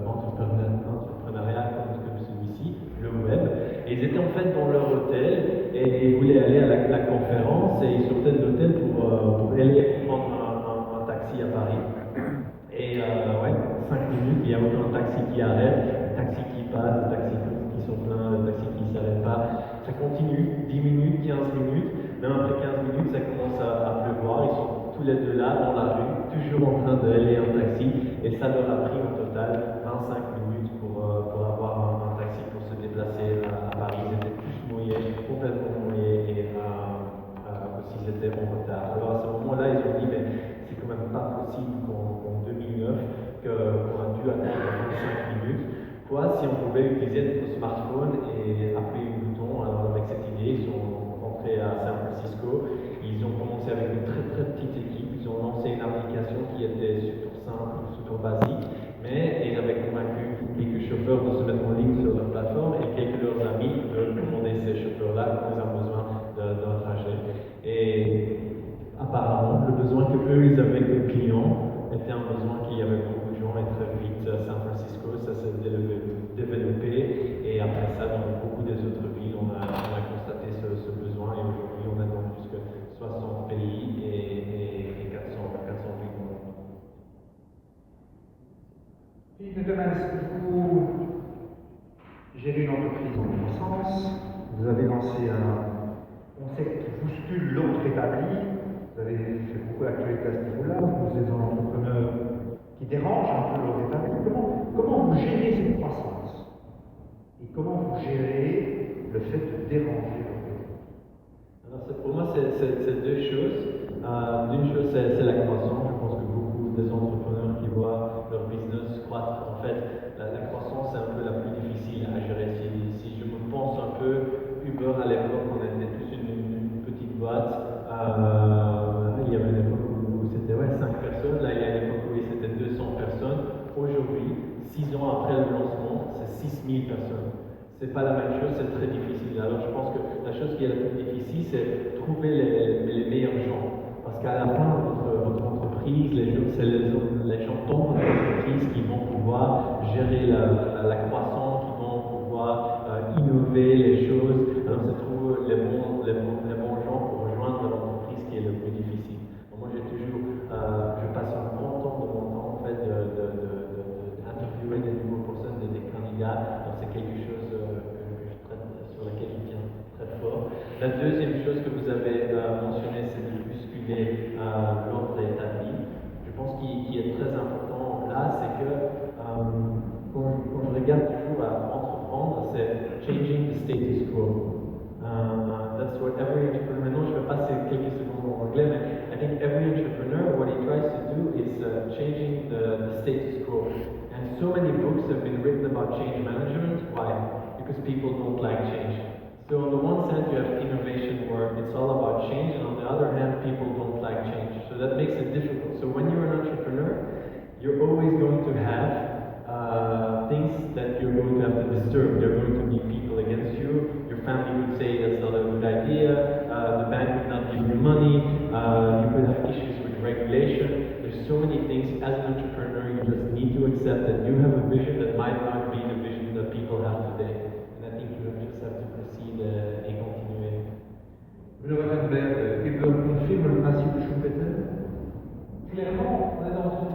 entrepreneuriale comme celui-ci, le web, et ils étaient en fait dans leur hôtel et ils voulaient aller à la conférence et ils sortaient de l'hôtel pour aller prendre un taxi à Paris. Et 5 minutes, il n'y a aucun taxi qui arrête, taxi qui passe, taxi qui sont pleins, taxi qui ne s'arrête pas. Ça continue, 10 minutes, 15 minutes, même après 15 minutes, ça commence à pleuvoir. Ils sont tous les deux là, dans la rue, toujours en train d'aller en taxi. Et ça leur a pris au total 25 minutes pour avoir un taxi pour se déplacer à Paris. Ils étaient tous mouillés, complètement mouillés, et aussi ils étaient en retard. Alors à ce moment-là, ils ont dit, mais c'est quand même pas possible qu'en 2009, qu'on a dû attendre 25 minutes. Quoi, si on pouvait utiliser notre smartphone et appuyer un bouton. Alors avec cette idée, ils sont rentrés à San Francisco. Ils ont commencé avec une très très petite équipe. Ils ont lancé une application qui était super simple, super basique, mais ils avaient convaincu quelques chauffeurs de se mettre en ligne sur leur plateforme et quelques de leurs amis de commander ces chauffeurs-là quand ils ont besoin d'un trajet. Et apparemment, le besoin qu'eux ils avaient comme clients était un besoin qu'il y avait beaucoup de gens, et très vite San Francisco, ça s'est développé, et après ça, dans beaucoup des autres villes, on a constaté ce besoin, et aujourd'hui on est dans plus que 60 pays et 400 villes dans le monde. Philippe Thomas, vous gérez une entreprise en croissance, vous avez lancé un concept qui bouscule l'ordre établi. Vous avez fait beaucoup d'actualité à ce niveau-là, vous êtes un entrepreneur qui dérange un peu l'ordre établi. Comment vous gérez cette croissance? Et comment vous gérez le fait de déranger l'ordre établi? Alors pour moi, c'est deux choses. D'une chose, c'est la croissance. Je pense que beaucoup des entrepreneurs qui voient leur business croître, en fait, la croissance est un peu la plus difficile à gérer. Si je me pense un peu, Uber à l'époque, on était tous une petite boîte. Il y avait une époque où c'était 5 personnes, là il y a une époque où c'était 200 personnes. Aujourd'hui, 6 ans après le lancement, c'est 6000 personnes. C'est pas la même chose, c'est très difficile. Alors je pense que la chose qui est la plus difficile, c'est trouver les meilleurs gens. Parce qu'à la fin, votre entreprise, c'est les gens dans votre entreprise qui vont pouvoir gérer la croissance, qui vont pouvoir innover les choses. Alors c'est trouver les bons gens pour rejoindre l'entreprise qui est le plus difficile. Moi j'ai toujours, je passe un grand temps de mon temps en fait d'interviewer des nouveaux personnes, des candidats. Alors c'est quelque chose sur laquelle je tiens très fort. La deuxième chose que vous avez mentionnée, c'est de bousculer l'ordre établi. Je pense qu'il est très important là, c'est que quand je regarde toujours à entreprendre, c'est changing the status quo. That's what other hand, people don't like change. So that makes it difficult. So when you're an entrepreneur, you're always going to have things that you're going to have to disturb. There are going to be people against you. Your family would say that's not a good idea. The bank would not give you money. You could have issues with regulation. There's so many things. As an entrepreneur, you just need to accept that you have a vision that might not be the vision that people have today. And I think you just have to proceed et continuer. Bruno Vandenberg, Uber confirme le principe de Schumpeter. Clairement, on est dans une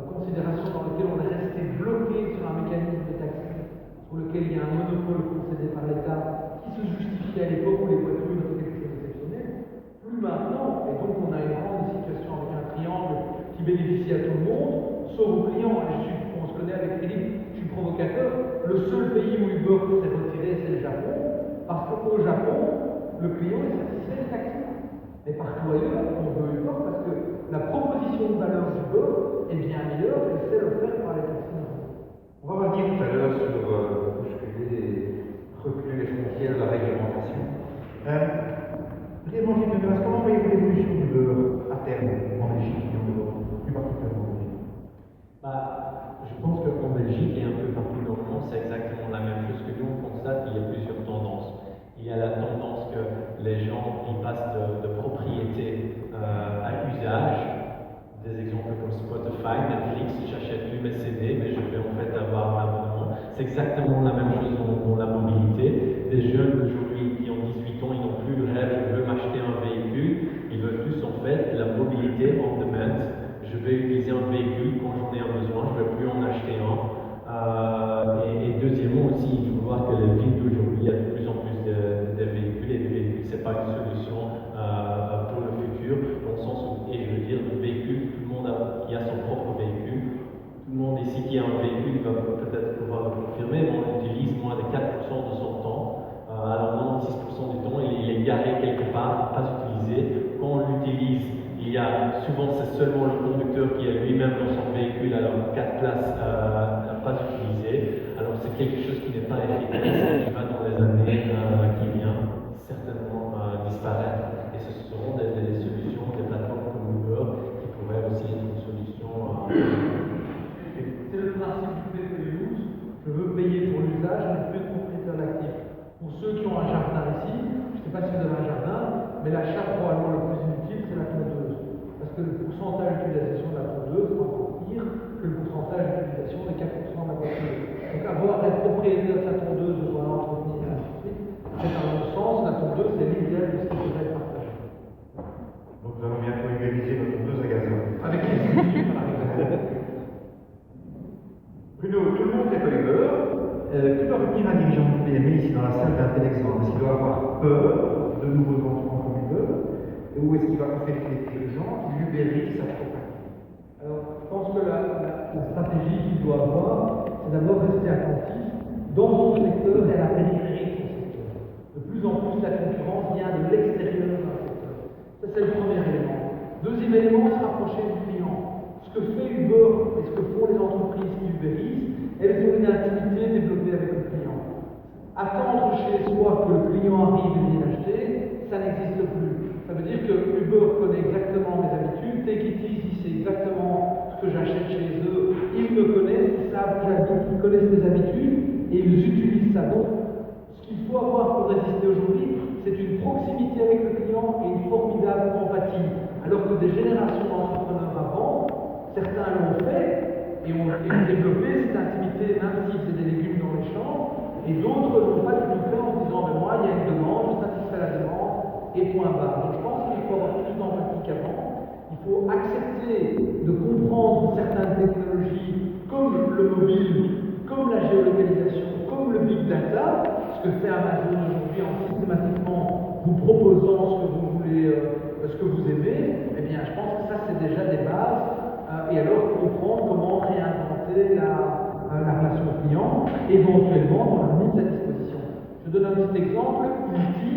considération dans laquelle on est resté bloqué sur un mécanisme de taxi, sur lequel il y a un monopole concédé par l'État qui se justifiait à l'époque où les voitures étaient quelque chose d'exceptionnel. Plus maintenant, et donc on a une grande situation avec un triangle qui bénéficie à tout le monde, sauf aux clients. On se connaît avec Philippe, je suis provocateur. Le seul pays où Uber s'est retiré, c'est le Japon, parce qu'au Japon, le client est satisfait des taxis. Mais partout ailleurs, on veut Uber parce que la proposition de valeur d'Uber est bien meilleure que celle offerte par les taxis. On va revenir tout à l'heure sur reculer les frontières de la réglementation. Brièvement, Gilles Deneras, comment voyez-vous l'évolution du beurre à terme en Belgique et en Europe, plus particulièrement en Belgique? Je pense qu'en Belgique et un peu partout dans le monde, c'est exactement la même chose que nous. On constate qu'il y a plusieurs tendances. Il y a la tendance que les gens ils passent de propriété à usage. Des exemples comme Spotify, Netflix, j'achète plus mes CD, mais je vais en fait avoir un abonnement. C'est exactement la même chose dans la mobilité. Des jeunes aujourd'hui qui ont 18 ans, ils n'ont plus le rêve, je veux m'acheter un véhicule. Ils veulent plus en fait la mobilité on demand. Je vais utiliser un véhicule quand j'en ai un besoin, je ne vais plus en acheter un. Et deuxièmement aussi, il faut voir que les villes d'aujourd'hui, il y a de plus en plus de véhicules, et les véhicules, ce n'est pas une solution pour le futur, dans le sens où, et je veux dire, le véhicule, tout le monde qui a son propre véhicule, tout le monde ici qui a un véhicule va peut-être pouvoir le confirmer, mais on utilise moins de 4% de son temps, alors 96% du temps, il est garé quelque part, pas utilisé. Quand on l'utilise, il y a souvent, c'est seulement le conducteur qui est lui-même dans son véhicule, alors 4 places pas utilisées. Alors c'est quelque chose qui n'est pas efficace, qui va dans les années qui viennent certainement disparaître. Et ce seront des solutions, des plateformes comme Uber qui pourraient aussi être une solution. C'est le principe du pay per use. Je veux payer pour l'usage, mais plus de propriétaire d'actif. Pour ceux qui ont un jardin ici, je ne sais pas si vous avez un jardin, mais l'achat probablement le plus inutile, c'est la tondeuse. Parce que le pourcentage d'utilisation de la tondeuse est encore pire que le pourcentage d'utilisation des 4% de la voiture. Donc avoir être propriétaire de sa tondeuse, de pouvoir l'entretenir, et ainsi de suite, c'est à mon sens, la tondeuse, c'est l'idéal de ce qui devrait être partagé. Donc nous allons bientôt égaliser notre tondeuse à gazon. Avec les civils, par exemple. Bruno, tout le monde n'est pas Uber. Qui doit retenir un dirigeant de PME ici dans la salle d'un tel exemple? Est-ce qu'il doit avoir peur de nouveaux entrants comme Uber? Ou est-ce qu'il va faire les gens qui ubérisent sa propre? Alors, je pense que la stratégie qu'il doit avoir, c'est d'abord rester attentif dans son secteur et à la périphérie de son secteur. De plus en plus, la concurrence vient de l'extérieur d'un secteur. Ça, c'est le premier élément. Deuxième élément, se rapprocher du client. Ce que fait Uber et ce que font les entreprises qui ubérisent, elles ont une intimité développée avec le client. Attendre chez soi que le client arrive et vienne acheter, ça n'existe plus. Ça veut dire que Uber connaît exactement mes habitudes, Take It Easy sait exactement ce que j'achète chez eux, ils me connaissent, ils savent où j'habite, ils connaissent mes habitudes et ils utilisent ça. Donc, ce qu'il faut avoir pour résister aujourd'hui, c'est une proximité avec le client et une formidable empathie. Alors que des générations d'entrepreneurs avant, certains l'ont fait et ont développé cette intimité, même s'ils faisaient des légumes dans les champs, et d'autres ne l'ont pas du tout fait en se disant mais moi, il y a une demande, je satisfais la demande, et point barre. Donc je pense qu'il faut avoir plus d'empathie qu'avant. Il faut accepter de comprendre certaines technologies comme le mobile, comme la géolocalisation, comme le big data, ce que fait Amazon aujourd'hui en systématiquement vous proposant ce que vous voulez, ce que vous aimez. Eh bien, je pense que ça c'est déjà des bases. Et alors comprendre comment réinventer la relation client, éventuellement dans la mise à disposition. Je donne un petit exemple. Ulti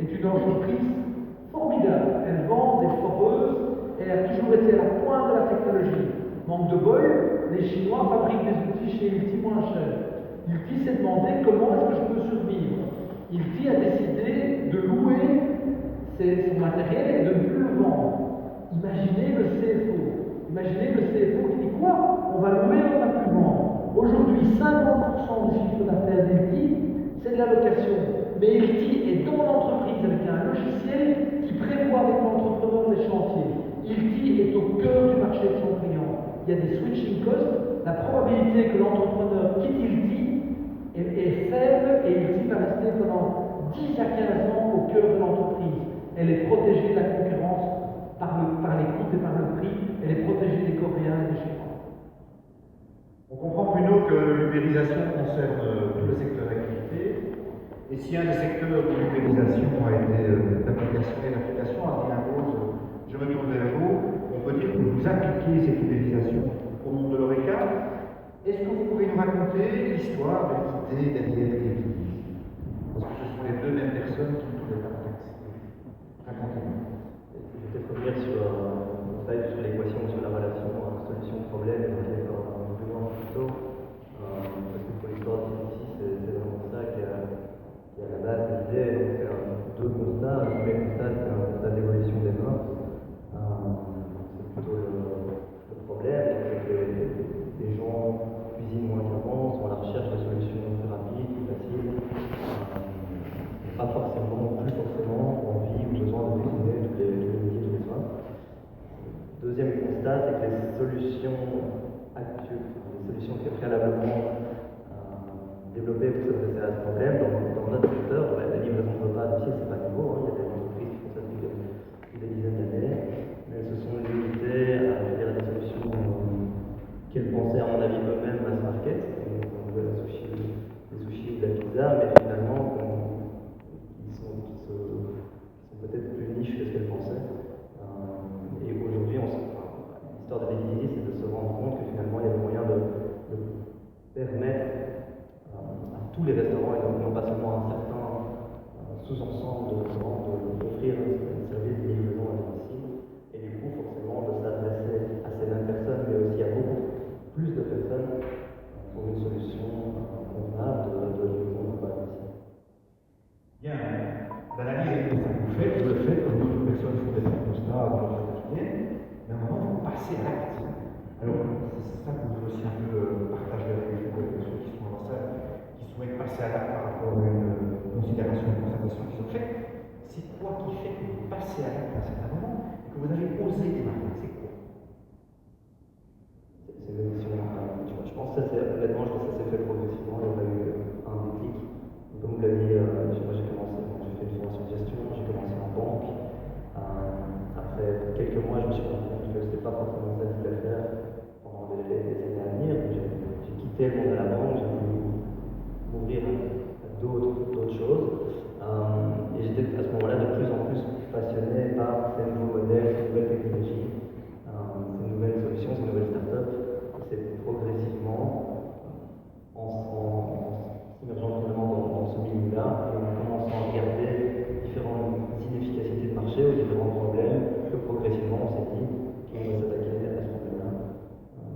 est une entreprise formidable. Elle vend des foreuses et elle a toujours été à la pointe de la technologie. Manque de bol, les Chinois fabriquent des outils chez Ulti moins chers. Ulti s'est demandé comment est-ce que je peux survivre. Ulti a décidé de louer son matériel et de ne plus le vendre. Imaginez le CFO. Imaginez le CFO qui dit quoi? On va louer, on ne va plus vendre. Aujourd'hui, 50% du chiffre d'affaires d'Ilti, c'est de la location. Mais Ilti est dans l'entreprise avec un logiciel qui prévoit avec l'entrepreneur les chantiers. Ilti est au cœur du marché de son client. Il y a des switching costs. La probabilité que l'entrepreneur quitte Ilti est faible et Ilti va rester pendant 10 à 15 ans au cœur de l'entreprise. Elle est protégée de la concurrence par les coûts et par le prix. Elle est protégée des Coréens et des Chinois. On comprend, Bruno, que l'ubérisation concerne tout le secteur d'activité. Et si un des secteurs où l'ubérisation a été l'application Adrien Rose, je me tourne vers vous, on peut dire que vous appliquez cette ubérisation au monde de l'ORECA. Est-ce que vous pouvez nous raconter l'histoire de l'idée derrière Airbnb? Parce que ce sont les deux mêmes personnes qui ne pouvaient pas taxer. Racontez-nous. Je vais peut-être revenir sur l'équation, sur la relation solution-problème, plus loin plus tôt. Parce que pour l'histoire d'ici, c'est vraiment ça qui est à la base de l'idée. C'est deux constats. Le premier constat, c'est un constat d'évolution des mœurs. C'est plutôt le problème, c'est que les gens cuisinent moins qu'avant, sont à la recherche de solutions plus rapides, plus faciles. Pas forcément, plus forcément envie ou besoin de cuisiner tous les midis, tous les soirs. Deuxième constat, c'est que les solutions actuelles, les solutions qui préalablement développées pour s'adresser à ce problème, dans notre secteur, la livraison de repas à domicile, c'est pas nouveau, il y a des entreprises qui font ça depuis des dizaines d'années, mais elles se sont limitées à faire des solutions qu'elles pensaient, à mon avis, eux-mêmes mass market, on voit les sushis ou la pizza, mais finalement, ils sont peut-être plus niches que ce qu'elles pensaient. Et aujourd'hui, l'histoire de Delivery, c'est de se rendre compte que finalement, il y a le moyen de permettre à tous les restaurants, et non pas seulement à un certain sous-ensemble de restaurants, d'offrir un service de livraison à domicile, et du coup, forcément, de s'adresser à ces mêmes personnes, mais aussi à beaucoup plus de personnes pour une solution convenable de livraison de repas à domicile. Bien, l'analyse que vous faites, vous le faites comme d'autres personnes font des constats dans leur quotidien, mais à un moment, vous passez à l'acte. Alors, c'est ça que vous voulez aussi un peu partager avec ceux qui sont dans ça, qui souhaitent passer à l'acte par rapport à une considération, une constatation qui sont faites. C'est quoi qui fait que vous passez à l'acte à un certain moment et que vous avez osé démarrer? C'est quoi? C'est une émission, je pense que ça s'est fait progressivement, il y a pas eu un déclic. Comme vous l'avez dit, moi j'ai fait une formation de gestion, j'ai commencé en banque. Après quelques mois, je me suis rendu compte que ce n'était pas forcément ça que je voulais faire pendant les années à venir. J'ai quitté le monde de la banque, j'ai voulu m'ouvrir à d'autres choses. Et j'étais à ce moment-là de plus en plus passionné par ces nouveaux modèles, ces nouvelles technologies, ces nouvelles solutions, ces nouvelles startups. Et c'est progressivement en s'immergeant finalement dans ce milieu-là et en commençant à regarder différentes inefficacités de marché ou différents problèmes, que progressivement on s'est dit qu'on va s'attaquer à ce problème-là.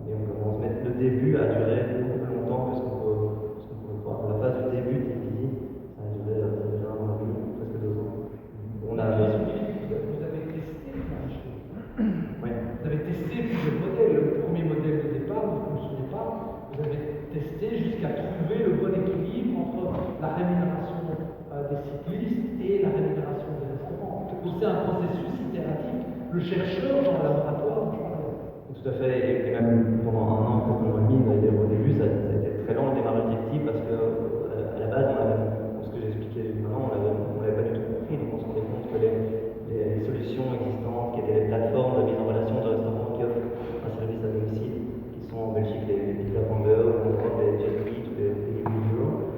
Et on commence. Mais le début a duré beaucoup plus longtemps que ce qu'on peut croire. La phase du début de TPD, ça a duré un an et demi, presque 2 ans. Vous avez testé le marché. Oui. Vous avez testé plusieurs modèles. Le premier modèle de départ, vous ne vous souvenez pas, vous avez testé jusqu'à trouver le bon équilibre entre la rémunération des cyclistes et la rémunération des restaurants. Donc c'est un processus itératif. Le chercheur dans le laboratoire, Tout à fait, et même pendant un an, presque un an et demi, au début, ça a été très long de démarrer l'objectif parce que à la base, ce que j'expliquais maintenant, on n'avait pas du tout compris, donc on se rendait compte que les solutions existantes, qui étaient les plateformes de mise en relation de restaurants qui offrent un service à domicile, qui sont en Belgique les pizza.be, ou en Europe les Just Eat ou les Deliveroo.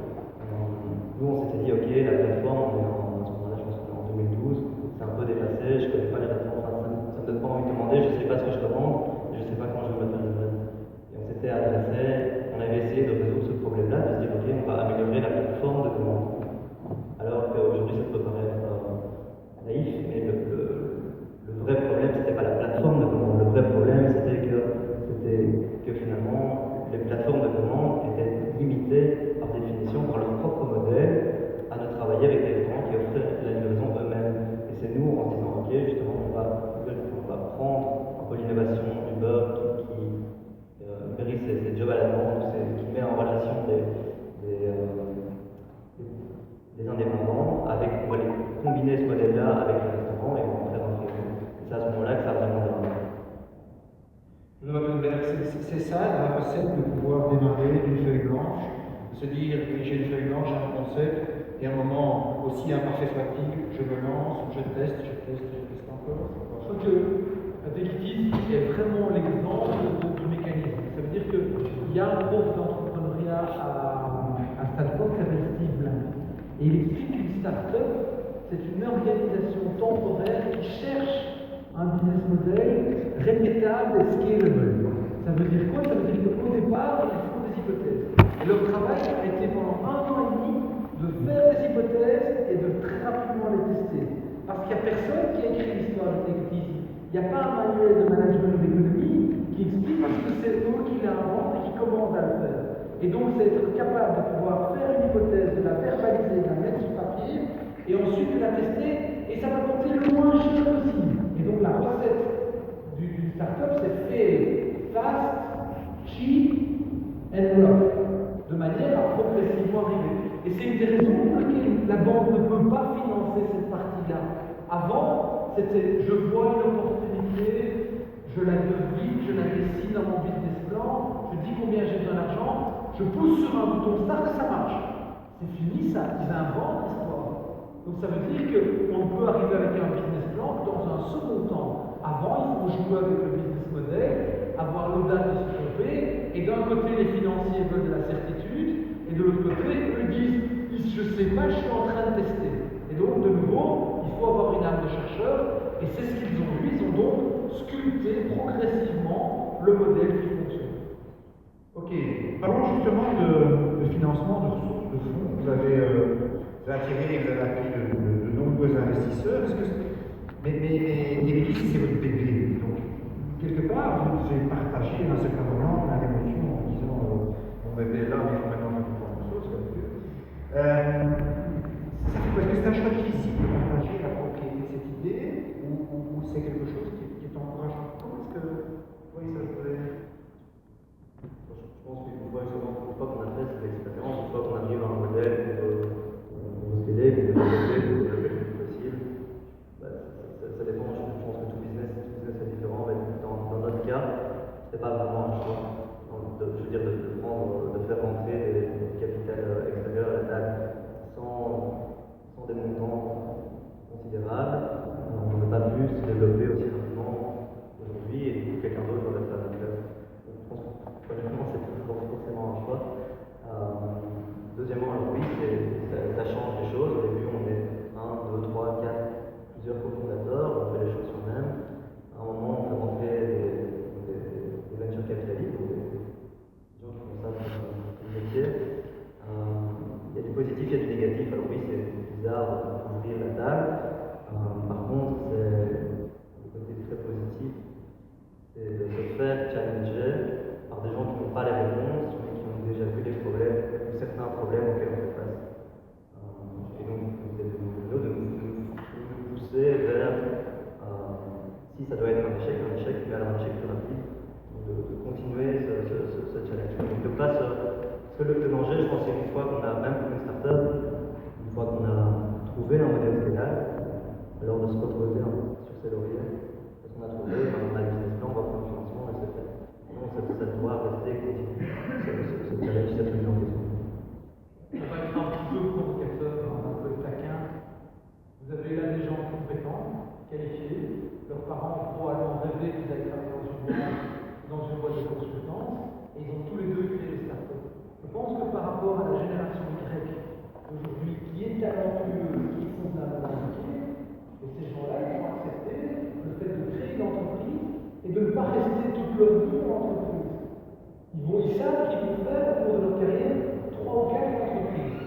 Nous, on s'était dit, ok, la plateforme, à ce moment-là, je pense qu'on est en 2012, c'est un peu dépassé, je ne connais pas les restaurants, ça ne me donne pas envie de demander, je ne sais pas ce que je commande, et je ne sais pas quand je vais me faire livrer. Et on s'était adressé, on avait essayé de résoudre ce problème-là, de se dire, ok, on va améliorer la plateforme de commande. Alors qu'aujourd'hui, ça peut paraître naïf, mais le vrai problème, c'était pas la plateforme de commande. Le vrai problème, c'était que finalement, les plateformes de commande étaient limitées par définition par leur propre modèle à ne travailler avec des restaurants qui offraient la livraison eux-mêmes. Et c'est nous, en évoqué, justement, on va prendre un peu l'innovation Uber Uber Eats, c'est job à la demande, qui met en relation les indépendants, on va les combiner ce modèle-là avec les restaurants et on va en faire un freemium. Et c'est à ce moment-là que ça a vraiment démarré. C'est ça la recette de pouvoir démarrer d'une feuille blanche, de se dire que j'ai une feuille blanche, j'ai un concept, et à un moment, aussi imparfait soit-il, je me lance, je teste encore. Je crois que Abilities est vraiment l'exemple du mécanisme. Ça veut dire qu'il y a un prof d'entrepreneuriat à Stanford qui s'appelle Steve Blank. Et il explique qu'une start-up, c'est une organisation temporaire qui cherche un business model répétable et scalable. Ça veut dire quoi? Ça veut dire qu'au départ, ils font des hypothèses. Et leur travail a été pendant 1 an et demi de faire des hypothèses et de très rapidement les tester. Parce qu'il n'y a personne qui a écrit l'histoire de Abilities. Il n'y a pas un manuel de management d'économie qui explique parce que c'est eux qui l'inventent et qui commencent à le faire. Et donc, c'est être capable de pouvoir faire une hypothèse, de la verbaliser, de la mettre sur papier, et ensuite de la tester, et ça va coûter le moins cher possible. Et donc, la recette d'une start-up, c'est fail fast, cheap and rough, de manière à progressivement arriver. Et c'est une des raisons pour lesquelles la banque ne peut pas financer cette partie-là. Avant, c'était je vois une opportunité, je la devine, je la dessine dans mon business plan, je dis combien j'ai besoin d'argent, je pousse sur un bouton start et ça marche. C'est fini ça, ils inventent l'histoire. Donc ça veut dire qu'on peut arriver avec un business plan dans un second temps. Avant, il faut jouer avec le business model, avoir l'audace de se tromper, et d'un côté, les financiers veulent de la certitude, et de l'autre côté, eux disent je ne sais pas, je suis en train de tester. Et donc, de nouveau, il faut avoir une âme de chercheur, et c'est ce qu'ils ont eu. Ils ont donc sculpté progressivement le modèle qui fonctionne. Ok, parlons justement de financement, de ressources, de fonds. Vous avez attiré, vous avez appris de nombreux investisseurs. Mais Abilities, c'est votre bébé. Donc, quelque part, vous avez partagé dans un certain moment la révolution en disant on bébé est là, mais il faut maintenant faire quelque chose. Est-ce que c'est un choix difficile de partager la propriété de cette idée ou c'est quelque chose qui est encourageant? Comment est-ce que vous voyez ça? Je pense qu'une fois qu'on a fait cette expérience, une fois qu'on arrive à un modèle qu'on veut scaler, qu'on veut développer le plus possible, ça dépend. Je pense que tout business est différent. Mais dans notre cas, ce n'est pas vraiment un choix. De faire rentrer des capitales extérieurs à la table sans des montants considérables. On n'aurait pas pu se développer aussi rapidement aujourd'hui et du coup quelqu'un d'autre aurait fait à notre place. Je pense que honnêtement c'est forcément un choix. Deuxièmement, alors oui, ça change les choses. Au début on est 1, 2, 3, 4, plusieurs cofondateurs, on fait les choses soi-même. À un moment on fait rentrer des venture capitalistes, des gens qui font ça pour le métier. Il y a du positif, il y a du négatif. Alors oui, c'est bizarre d'ouvrir la table. Par contre, le côté très positif, c'est de se faire challenger par des gens qui n'ont pas les réponses, mais qui ont déjà vu les problèmes, ou certains problèmes auxquels on fait face. Et donc, c'est de nous pousser vers, si ça doit être un échec, mais alors un échec plus rapide, de continuer ce challenge. Donc de pas parce que le danger, je pense, c'est une fois qu'on a, même pour une startup, une fois qu'on a trouvé un modèle scalable, alors de se reposer sur ses lauriers, parce qu'on a trouvé, on a le business plan, on va prendre le financement et c'est fait. Non, ça doit rester continu. Ce challenge, cette mise en question. On va être un petit peu provocateur, un peu taquin. Vous avez là des gens compétents, qualifiés, leurs parents ont probablement rêvé qu'ils allaient travailler dans une boîte de consultance, et ils ont tous les deux créé des startups. Je pense que par rapport à la génération Y aujourd'hui, qui est talentueuse, qui font de la métier, et ces gens-là, ils vont accepter le fait de créer une entreprise et de ne pas rester toute leur vie dans l'entreprise. Ils savent qu'ils vont faire au cours de leur carrière 3 ou 4 entreprises.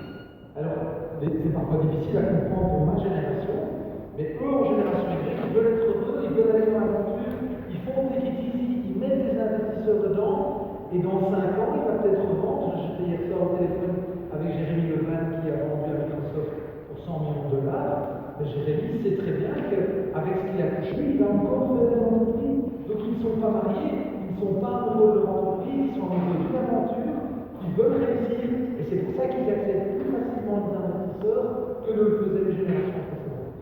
Alors, c'est parfois difficile à comprendre pour ma génération, mais eux, en génération Y, ils veulent être heureux, ils veulent aller dans l'aventure, ils font des easy, ils mettent des investisseurs dedans, et dans 5 ans, il va peut-être revendre. J'étais hier soir au téléphone avec Jérémy Levan qui a vendu à Microsoft pour $100 millions. Mais Jérémy sait très bien qu'à avec ce qu'il a touché, il va encore faire des entreprises. Donc ils ne sont pas mariés, ils ne sont pas amoureux de leur entreprise, ils sont amoureux d'une aventure, ils veulent réussir, et c'est pour ça qu'ils acceptent plus facilement les investisseurs que ne le faisaient les générations précédentes.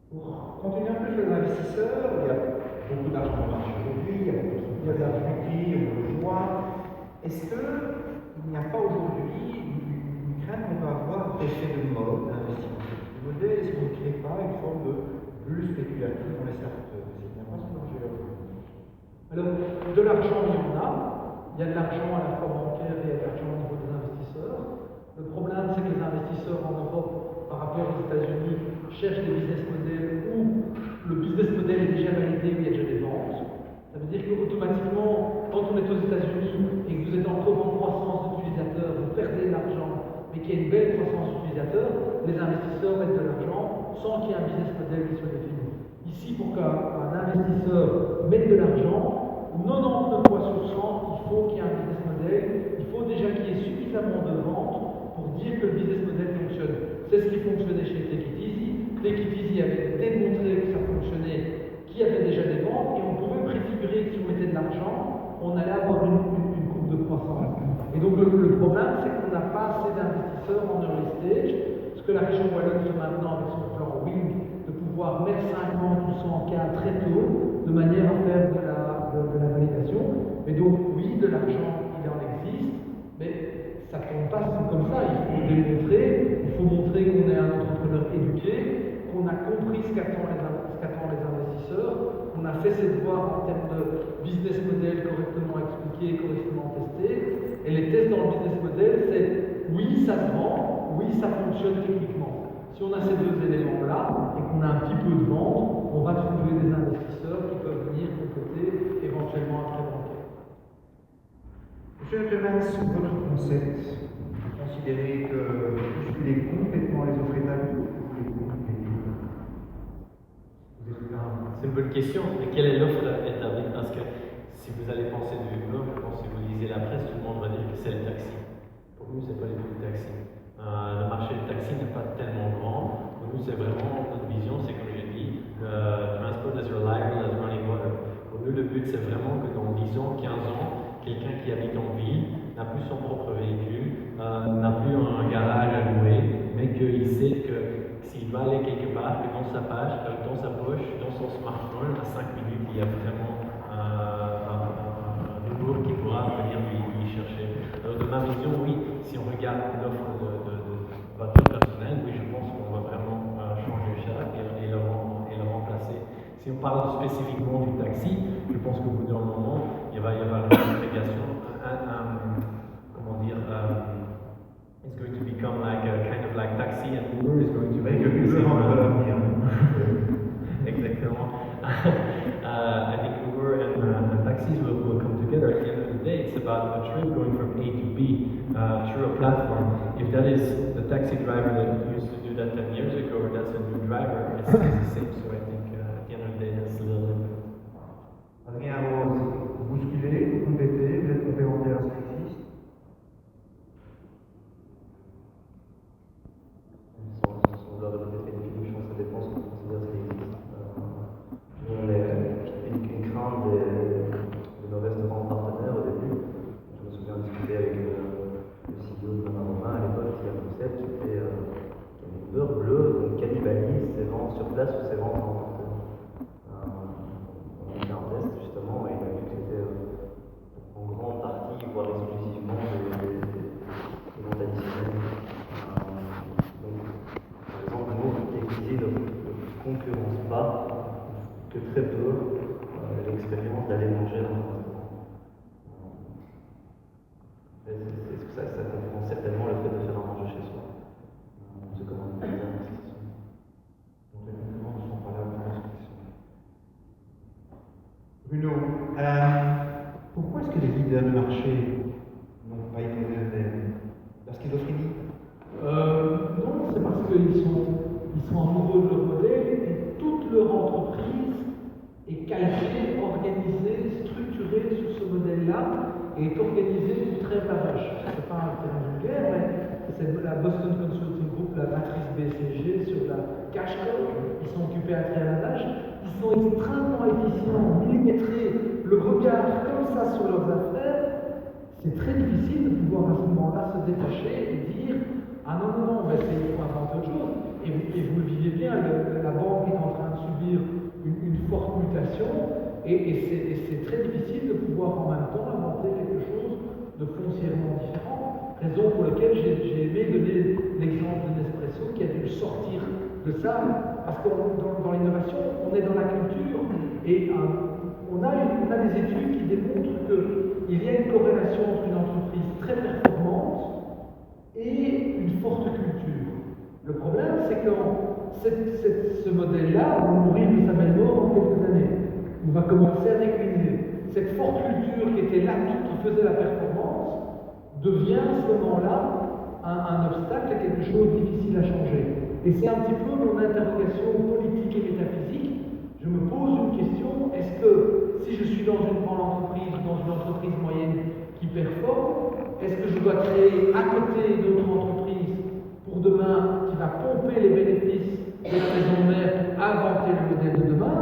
Pour continuer un peu sur les investisseurs, il y a beaucoup d'argent dans le marché aujourd'hui, il y a de l'argent equity, on le voit. Est-ce qu'il n'y a pas aujourd'hui une crainte qu'on peut avoir d'effet de mode d'investissement de modèle? Est-ce qu'on ne crée pas une forme de bulle spéculative dans les secteurs? C'est bien pas ce danger-là. Alors, de l'argent, il y en a. Il y a de l'argent à la fois bancaire et il y a de l'argent au niveau des investisseurs. Le problème, c'est que les investisseurs en Europe, par rapport aux États-Unis, cherchent des business models où le business model est déjà validé, où il y a déjà des ventes. Ça veut dire qu'automatiquement, quand on est aux États-Unis et que vous êtes encore en croissance d'utilisateurs, vous perdez de l'argent, mais qu'il y a une belle croissance d'utilisateurs, les investisseurs mettent de l'argent sans qu'il y ait un business model qui soit défini. Ici, pour qu'un investisseur mette de l'argent, 99 fois sur 100, il faut qu'il y ait un business model, il faut déjà qu'il y ait suffisamment de ventes pour dire que le business model fonctionne. C'est ce qui fonctionnait chez Take It Easy. Take It Easy avait démontré que ça fonctionnait, qu'il y avait déjà des ventes, et on pouvait préfigurer que si on mettait de l'argent, on allait avoir une courbe de croissance. Et donc le problème, c'est qu'on n'a pas assez d'investisseurs en early stage. Ce que la région Wallonne fait maintenant avec son plan Wing, de pouvoir mettre 50 ou 100 cas très tôt, de manière à faire de la validation. Mais donc, oui, de l'argent, il en existe, mais ça ne tombe pas comme ça. Il faut démontrer, il faut montrer qu'on est un entrepreneur éduqué, qu'on a compris ce qu'attendent les investisseurs, qu'on a fait ses devoirs en termes de business model correctement expliqué, correctement testé. Et les tests dans le business model, c'est oui, ça se vend, oui, ça fonctionne techniquement. Si on a ces deux éléments-là et qu'on a un petit peu de vente, on va trouver des investisseurs qui peuvent venir compléter éventuellement un prêt bancaire. Monsieur Ackermans, votre concept, vous considérez que vous bousculez complètement les offres établies ou vous les complétez? C'est une bonne question, mais quelle est l'offre établie? Parce que si vous allez penser du Uber, je pense que si vous lisez la presse, tout le monde va dire que c'est le taxi. Pour nous, c'est pas du tout le taxi. Le marché du taxi n'est pas tellement grand. Pour nous, c'est vraiment notre vision, c'est comme je dis, transport as reliable as running water. Pour nous, le but, c'est vraiment que dans 10 ans, 15 ans, quelqu'un qui habite en ville n'a plus son propre véhicule, n'a plus un garage à louer, mais qu'il sait que s'il va aller quelque part, que dans sa poche, dans son smartphone, à 5 minutes, il y a vraiment un Uber qui pourra venir lui chercher. Alors, de ma vision, oui, si on regarde l'offre de voiture personnelle, oui, je pense qu'on va vraiment changer ça et le remplacer. Si on parle spécifiquement du taxi, je pense qu'au bout d'un moment, il va y avoir une agrégation, comment dire, it's going to become like a kind of like taxi and Uber is going to be exactement. I think Uber and taxis will come together. At the end of the day, it's about a trip going from A to B through a platform. If that is the taxi driver that used to do that 10 years ago, or that's a new driver, it's the same. So I think at the end of the day, that's a little different. Adrien Rose, vous bousculez, vous complétez, vous êtes complémentaire à ce qui existe? Sans vouloir développer spécifiquement, je pense que ça dépend de ce qu'on considère ce qui existe. Nous, on a une crainte de nos restaurants partenaires au début. Je me souviens discuter avec le CEO de Mama Romain à l'époque, qui a un concept qui était une beurre bleu, donc cannibalise ses ventes sur place ou ses ventes en porteur. On a fait un test justement et on a vu que c'était en grande partie, voire exclusivement, des ventes additionnelles. Par exemple, nous, qui ne concurrence pas, que très peu, l'expérience d'aller manger dans un restaurant. Ça comprend certainement le fait de faire à manger chez soi. C'est comme un investissement. Donc les concurrents ne sont pas là pour ce qu'ils sont. Bruno, pourquoi est-ce que les leaders de marché n'ont pas été réels? Parce qu'ils ont fini? Non, c'est parce qu'ils sont amoureux de leur modèle et toute leur entreprise est calquée, organisée, structurée sur ce modèle-là et est organisée pour trêve la vache. Ce n'est pas un terme vulgaire, mais c'est la Boston Consulting groupe, la matrice BCG, sur la cash crop. Ils sont occupés à triage. Ils sont extrêmement efficients, millimétrés, le regard comme ça sur leurs affaires. C'est très difficile de pouvoir à ce moment-là se détacher et dire ah non, non, non, il faut inventer autre chose. Et vous le vivez bien, la banque est en train de subir une forte mutation et c'est très difficile de pouvoir en même temps inventer quelque chose de foncièrement différent. Raison pour laquelle j'ai aimé donner l'exemple de Nespresso qui a dû sortir de ça, parce que dans l'innovation, on est dans la culture et on a des études qui démontrent qu'il y a une corrélation entre une entreprise très performante et une forte culture. Le problème, c'est que ce modèle-là va mourir de sa belle mort dans quelques années. On va commencer à décliner. Cette forte culture qui était là, qui faisait la performance, devient à ce moment-là un obstacle à quelque chose de difficile à changer. Et c'est un petit peu mon interrogation politique et métaphysique. Je me pose une question, est-ce que si je suis dans une grande entreprise, dans une entreprise moyenne qui performe, est-ce que je dois créer à côté d'autres entreprises pour demain qui va pomper les bénéfices de la maison mère pour inventer le modèle de demain,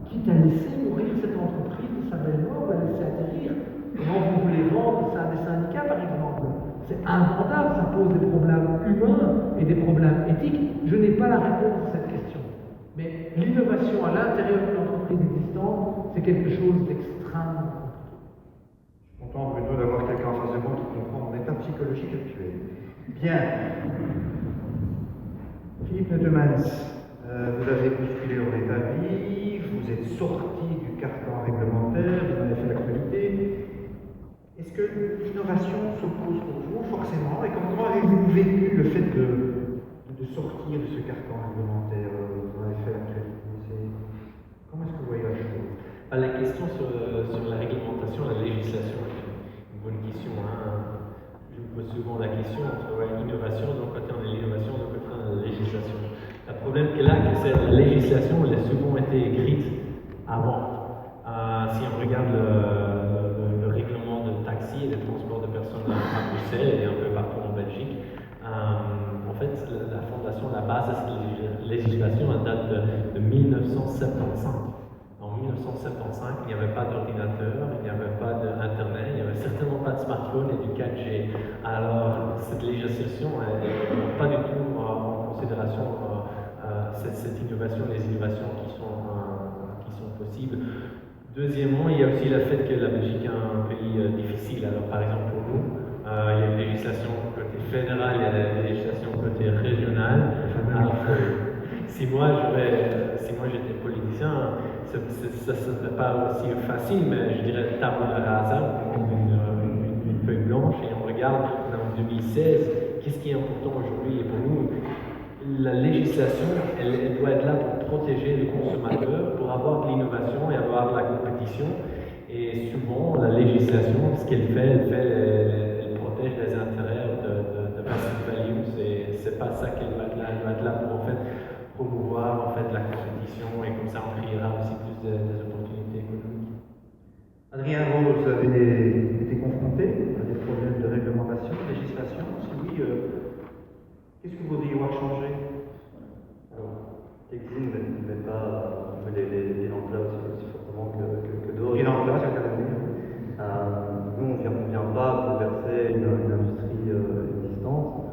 quitte à laisser mourir cette entreprise de sa belle mort, la laisser atterrir? Comment vous voulez vendre ça à des syndicats par exemple? C'est invendable, ça pose des problèmes humains et des problèmes éthiques. Je n'ai pas la réponse à cette question. Mais l'innovation à l'intérieur d'une entreprise existante, c'est quelque chose d'extrêmement compliqué. Je suis content, Bruno, d'avoir quelqu'un en face de moi qui comprend mon état psychologique actuel. Bien. Philippe Neutemans, vous avez bousculé leur état vie, vous êtes sorti du carcan réglementaire, vous en avez fait l'actualité. Est-ce que l'innovation s'oppose pour vous, forcément, et comment avez-vous vécu le fait de sortir de ce carcan réglementaire? Vous en avez fait l'actualité. Comment est-ce que vous voyez la chose? La question sur la réglementation, la législation, une bonne question. Hein. Je me pose souvent la question entre l'innovation, d'un côté on a l'innovation, d'un côté on a la législation. Le problème qu'il y a, c'est que la législation, elle a souvent été écrite avant. Si on regarde le règlement de taxi et de transport de personnes à Bruxelles et un peu partout en Belgique, en fait, la fondation, la base de cette législation, elle date de 1975. En 1975, il n'y avait pas d'ordinateur, il n'y avait pas d'Internet, il n'y avait certainement pas de smartphone et du 4G. Alors, cette législation n'est pas du tout en considération cette innovation, les innovations qui sont possibles. Deuxièmement, il y a aussi le fait que la Belgique est un pays difficile. Alors, par exemple, pour nous, il y a une législation côté fédéral, il y a la législation côté régional. Alors, si moi j'étais politicien, ça ne serait pas aussi facile, mais je dirais table rasa, on prend une feuille blanche et on regarde en 2016, qu'est-ce qui est important aujourd'hui. Et pour nous, la législation, elle doit être là pour protéger le consommateur, pour avoir de l'innovation et avoir de la compétition. Et souvent, la législation, ce qu'elle fait, elle protège les intérêts de passive value. C'est pas ça qu'elle va être là. Elle va être là pour en fait promouvoir la compétition et comme ça on créera aussi plus des opportunités économiques. Adrien Rose, vous avez été confronté à des problèmes de réglementation, de législation? Si oui, qu'est-ce que vous voudriez voir changer? Alors, Texine ne met pas les langues là aussi fortement que d'autres. Les langues là, c'est le cas de dire. Nous, on ne vient pas bouleverser une industrie existante.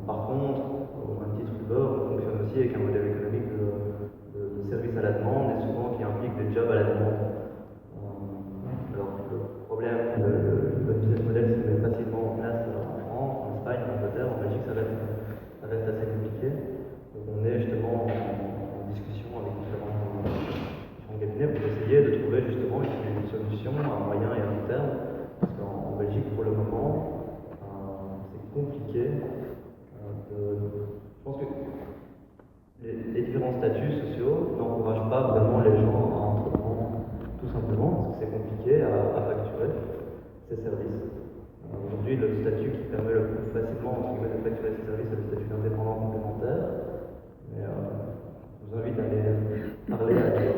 Par contre, au même titre Uber, on fonctionne aussi avec un modèle économique de service à la demande et souvent qui implique des jobs à la demande. Alors, le problème, le business model se met facilement en place en France, en Espagne, en Angleterre, en Belgique, ça reste assez compliqué. Donc, on est justement en discussion avec différents cabinets pour essayer de trouver justement une solution à moyen et à long terme. Parce qu'en Belgique, pour le moment, c'est compliqué. Je pense que les différents statuts sociaux n'encouragent pas vraiment les gens à entreprendre, tout simplement, parce que c'est compliqué à facturer ces services. Aujourd'hui, le statut qui permet le plus facilement de facturer ces services, c'est le statut d'indépendant complémentaire. Mais je vous invite à aller parler à des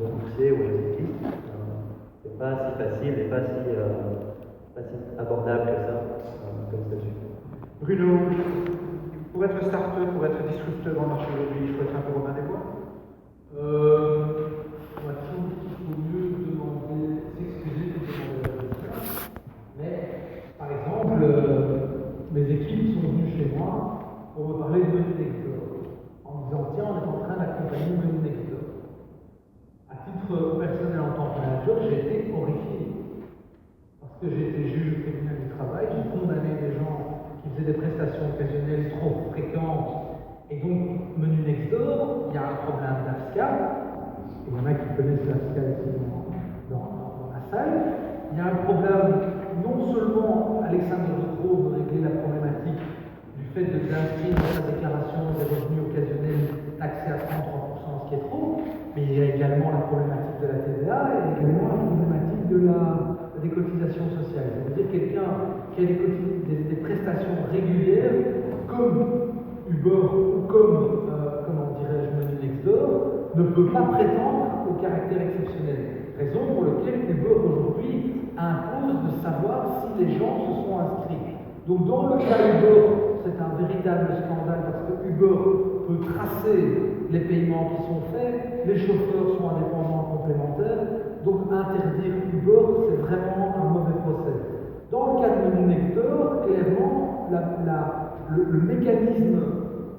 boursiers ou des cyclistes. C'est pas si facile et pas si abordable que ça comme statut. Bruno, Pour être starter, pour être disrupteur dans le marché aujourd'hui, il faut être un peu Robin des Bois? Moi, je trouve qu'il faut mieux demander, s'excuser que demander la question. Mais, par exemple, mes équipes sont venues chez moi pour me parler de Menu Nextdoor, en me disant tiens, on est en train d'accompagner Menu Nextdoor. À titre personnel, en tant que manager, j'ai été horrifié. Parce que j'ai été juge au tribunal du travail, j'ai condamné des gens qui faisaient des prestations occasionnelles trop fréquentes. Et donc, Menu Nextdoor, il y a un problème d'AFSCA. Il y en a qui connaissent l'AFSCA ici dans la salle. Il y a un problème, non seulement Alexandre Ducrot veut régler la problématique du fait d'inscrire dans sa déclaration des revenus occasionnels taxés à 33%, ce qui est trop, mais il y a également la problématique de la TVA et également la problématique des cotisations sociales. C'est-à-dire quelqu'un qui a des prestations régulières, comme Uber ou comme, comment dirais-je, Menu Nextdoor, ne peut pas prétendre au caractère exceptionnel. Raison pour laquelle Uber aujourd'hui impose de savoir si les gens se sont inscrits. Donc dans le cas Uber, c'est un véritable scandale parce que Uber peut tracer les paiements qui sont faits, les chauffeurs sont indépendants complémentaires, donc interdire Uber, c'est vraiment un mauvais procès. Dans le cas de Menu Nextdoor, clairement, le mécanisme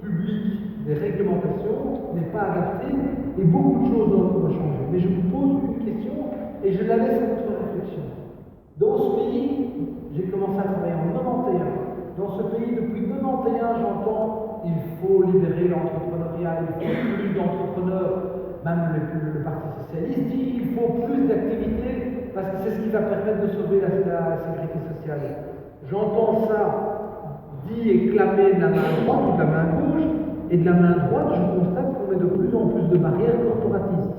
public des réglementations n'est pas adapté et beaucoup de choses doivent changer. Mais je vous pose une question et je la laisse à votre réflexion. Dans ce pays, j'ai commencé à travailler en 91. Dans ce pays, depuis 91, j'entends il faut libérer l'entrepreneuriat, il faut plus d'entrepreneurs. Même le Parti Socialiste dit il faut plus d'activités parce que c'est ce qui va permettre de sauver la sécurité sociale. J'entends ça dit et clamé de la main droite ou de la main gauche, et de la main droite, je constate qu'on met de plus en plus de barrières corporatistes.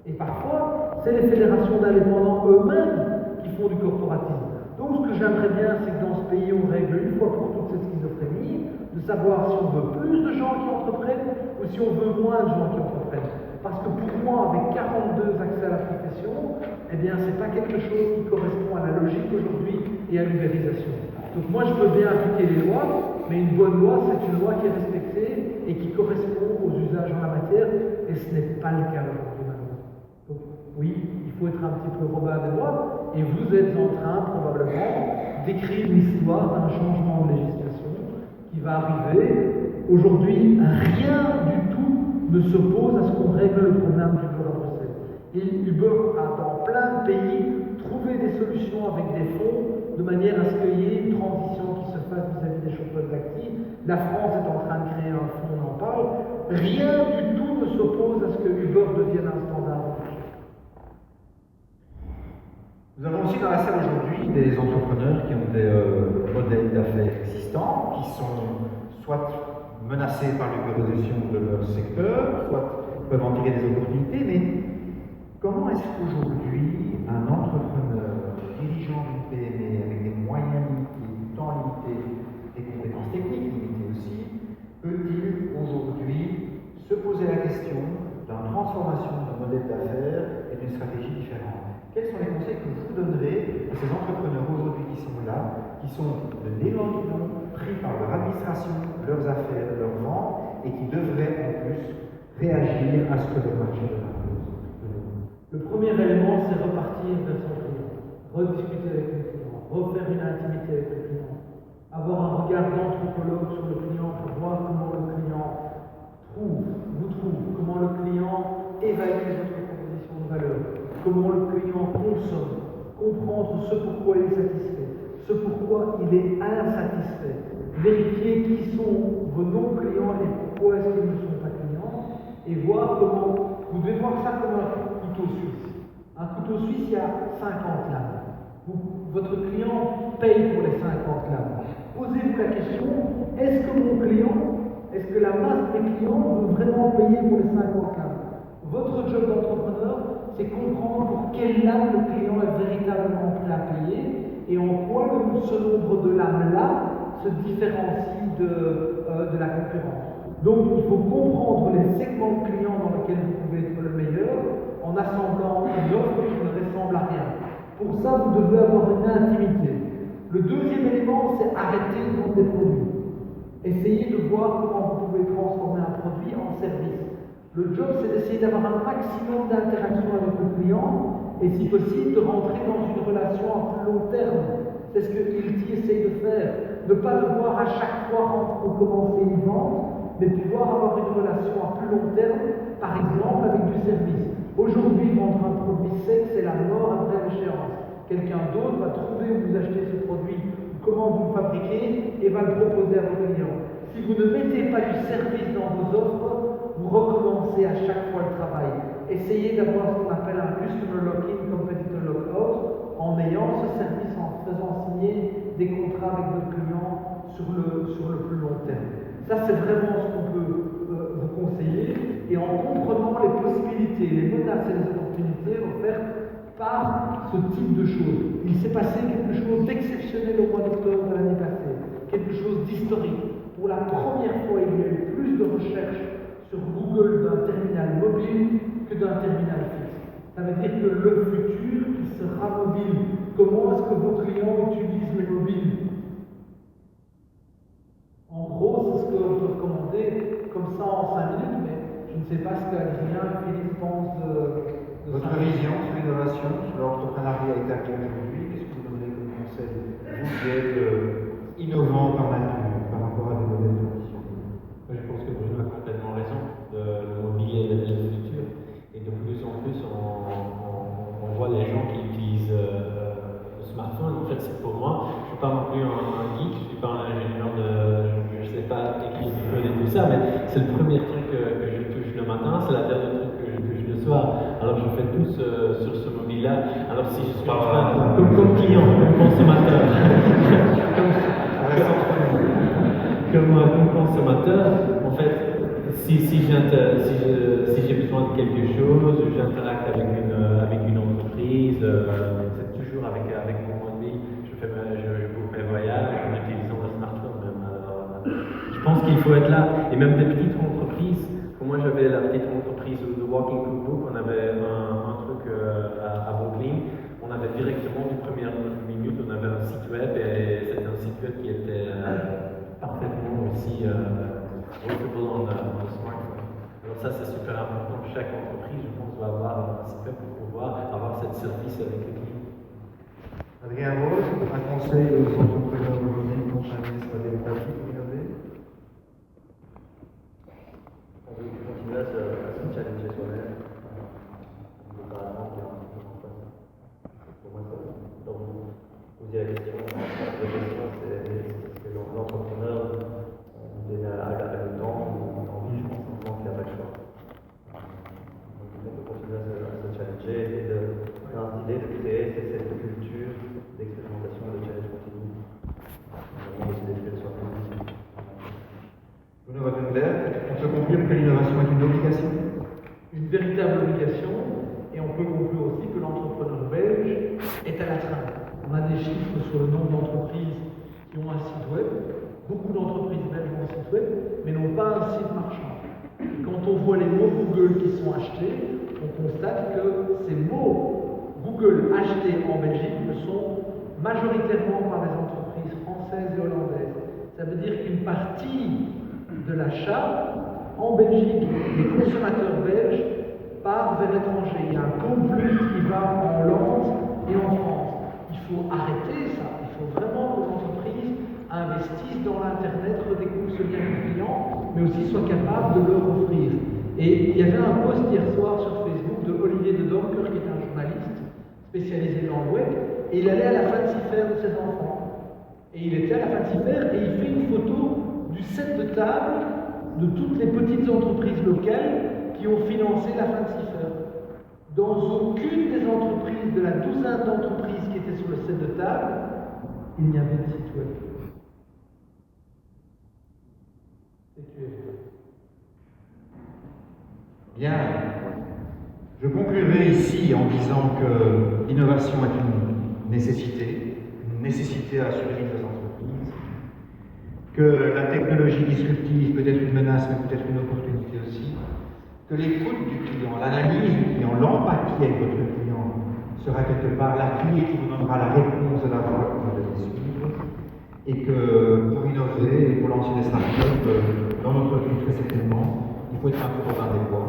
Et parfois, c'est les fédérations d'indépendants eux-mêmes qui font du corporatisme. Donc, ce que j'aimerais bien, c'est que dans ce pays, on règle une fois pour toutes cette schizophrénie, de savoir si on veut plus de gens qui entreprennent ou si on veut moins de gens qui entreprennent. Parce que pour moi, avec 42 accès à la profession, eh bien, c'est pas quelque chose qui correspond à la logique aujourd'hui et à l'ubérisation. Donc moi, je veux bien appliquer les lois, mais une bonne loi, c'est une loi qui est respectée et qui correspond aux usages en la matière, et ce n'est pas le cas aujourd'hui maintenant. Donc oui, il faut être un petit peu Robin des Bois, et vous êtes en train probablement d'écrire l'histoire d'un changement de législation qui va arriver. Aujourd'hui, rien du tout ne s'oppose à ce qu'on règle le problème d'Uber à Bruxelles. Et Uber a dans plein de pays trouvé des solutions avec des fonds de manière à ce qu'il y ait une transition qui se fasse vis-à-vis des chauffeurs de taxi. La France est en train de créer un fonds, on en parle. Rien du tout ne s'oppose à ce que Uber devienne un standard. Nous avons aussi dans la salle aujourd'hui des entrepreneurs qui ont des modèles d'affaires existants, qui sont soit menacés par l'ubérisation de leur secteur, soit peuvent en tirer des opportunités, mais comment est-ce qu'aujourd'hui un entrepreneur dirigeant d'une PME avec des moyens limités, du temps limité, des compétences techniques limitées aussi, peut-il aujourd'hui se poser la question d'une transformation de modèle d'affaires et d'une stratégie différente? Quels sont les conseils que vous donnerez à ces entrepreneurs aujourd'hui qui sont là, qui sont de l'élan du nom, pris par leur administration, leurs affaires, leurs ventes, et qui devraient en plus réagir à ce que le marché leur impose? Le premier élément, c'est repartir vers son client, rediscuter avec le client, refaire une intimité avec le client, avoir un regard d'anthropologue sur le client pour voir comment le client vous trouve, comment le client évalue votre proposition de valeur, comment le client consomme, comprendre ce pourquoi il est satisfait, ce pourquoi il est insatisfait, vérifier qui sont vos non-clients et pourquoi est-ce qu'ils ne sont pas clients, et voir comment, vous devez voir ça comme un couteau suisse. Un couteau suisse, il y a 50 lames. Votre client paye pour les 50 lames. Posez-vous la question, est-ce que mon client, est-ce que la masse des clients veut vraiment payer pour les 50 lames? Votre job d'entrepreneur, c'est comprendre pour quelle lame le client est véritablement prêt à payer et en quoi ce nombre de lames-là se différencie de la concurrence. Donc, il faut comprendre les segments de clients dans lesquels vous pouvez être le meilleur en assemblant une offre qui ne ressemble à rien. Pour ça, vous devez avoir une intimité. Le deuxième élément, c'est arrêter de vendre des produits. Essayez de voir comment vous pouvez transformer un produit en service. Le job, c'est d'essayer d'avoir un maximum d'interaction avec le client et, si possible, de rentrer dans une relation à plus long terme. C'est ce que Hilti essaye de faire. Ne pas devoir à chaque fois recommencer une vente, mais pouvoir avoir une relation à plus long terme, par exemple avec du service. Aujourd'hui, vendre un produit sec, c'est la mort après l'échéance. Quelqu'un d'autre va trouver où vous achetez ce produit, comment vous le fabriquez, et va le proposer à vos clients. Si vous ne mettez pas du service dans vos offres, vous recommencez à chaque fois le travail. Essayez d'avoir ce qu'on appelle un Customer Lock-in, Competitor Lock-out, en ayant ce service, en faisant signer des contrats avec votre client sur le plus long terme. Ça, c'est vraiment ce qu'on peut vous conseiller, et en comprenant les possibilités, les menaces et les opportunités offertes par ce type de choses. Il s'est passé quelque chose d'exceptionnel au mois d'octobre de l'année passée, quelque chose d'historique. Pour la première fois, il y a eu plus de recherches sur Google d'un terminal mobile que d'un terminal fixe. Ça veut dire que le futur, qui sera mobile, comment est-ce que vos clients utilisent les mobiles? En gros, c'est ce qu'on peut recommander comme ça en 5 minutes, mais je ne sais pas ce qu'Adrien et Philippe pensent de Votre vision sur l'innovation, sur l'entrepreneuriat établi aujourd'hui, qu'est-ce que vous donnez comme conseil? Vous qui êtes innovant par nature, par rapport à des modèles traditionnels. Je pense que Bruno a complètement raison. Le mobilier est le futur. Et de plus en plus, on voit les gens qui utilisent le smartphone. En fait, c'est pour moi. Je ne suis pas non plus un geek, je ne suis pas un ingénieur je ne sais pas écrire du code et tout ça, mais c'est le premier truc que je touche le matin, c'est la dernière truc que je touche le soir. Alors je fais tout sur ce mobile-là. Alors si je suis en train, comme client, comme consommateur, comme consommateur, en fait, si j'ai besoin de quelque chose, j'interacte avec une entreprise, c'est toujours avec mon mobile, je boucle mes voyages en utilisant le smartphone même. Je pense qu'il faut être là, et même des petites entreprises. Comme moi j'avais la petite entreprise de Walking Cookbook, on avait un truc à Brooklyn, on avait directement du première minute, on avait un site web, et c'était un site web qui était parfaitement aussi workable on the smartphone. Alors ça c'est super important. Chaque entreprise, je pense, va avoir un site web pour pouvoir avoir cette service avec les clients. Adrien Rose, un conseil aux entrepreneurs aujourd'hui pour s'investir dans des pratiques innovées? On veut continuer à se challenger soi-même. On ne peut pas attendre qu'il y ait un truc en face. Pour moi, ça, donc, vous posez la question, la gestion, c'est l'entrepreneur à le temps, envie, je pense qu'il n'y a pas de choix. Donc, on peut continuer à se challenger et d'instiller, de créer cette culture d'expérimentation et de challenge continu. On essaie de faire sur Bruno Wattenberg, on peut conclure que l'innovation est une obligation? Une véritable obligation, et on peut conclure aussi que l'entrepreneur belge est à la traîne. On a des chiffres sur le nombre d'entreprises qui ont un site web. Beaucoup d'entreprises belges ont un site web, mais n'ont pas un site marchand. Et quand on voit les mots Google qui sont achetés, on constate que ces mots Google achetés en Belgique le sont majoritairement par des entreprises françaises et hollandaises. Ça veut dire qu'une partie de l'achat en Belgique des consommateurs belges part vers l'étranger. Il y a un conflit qui va en Hollande et en France. Il faut arrêter ça. Il faut vraiment que les entreprises investissent dans l'Internet, redécouvrent ce lien client, mais aussi soient capables de leur offrir. Et il y avait un post hier soir sur Facebook de Olivier de Donker, qui est un journaliste spécialisé dans le web, et il allait à la Fancy-Fair de ses enfants. Et il était à la Fancy-Fair et il fait une photo du set de table de toutes les petites entreprises locales qui ont financé la Fancy-Fair. Dans aucune des entreprises, de la douzaine d'entreprises qui étaient sur le set de table, il n'y avait de site web. Bien. Je conclurai ici en disant que l'innovation est une nécessité à survivre des entreprises, que la technologie disruptive peut être une menace, mais peut être une opportunité aussi, que l'écoute du client, l'analyse du client, l'empathie avec votre client sera quelque part la clé qui vous donnera la réponse de la voie que vous devez suivre, et que pour innover et pour lanciers des startups dans notre pays très certainement. Il faut être un peu dans un des bois.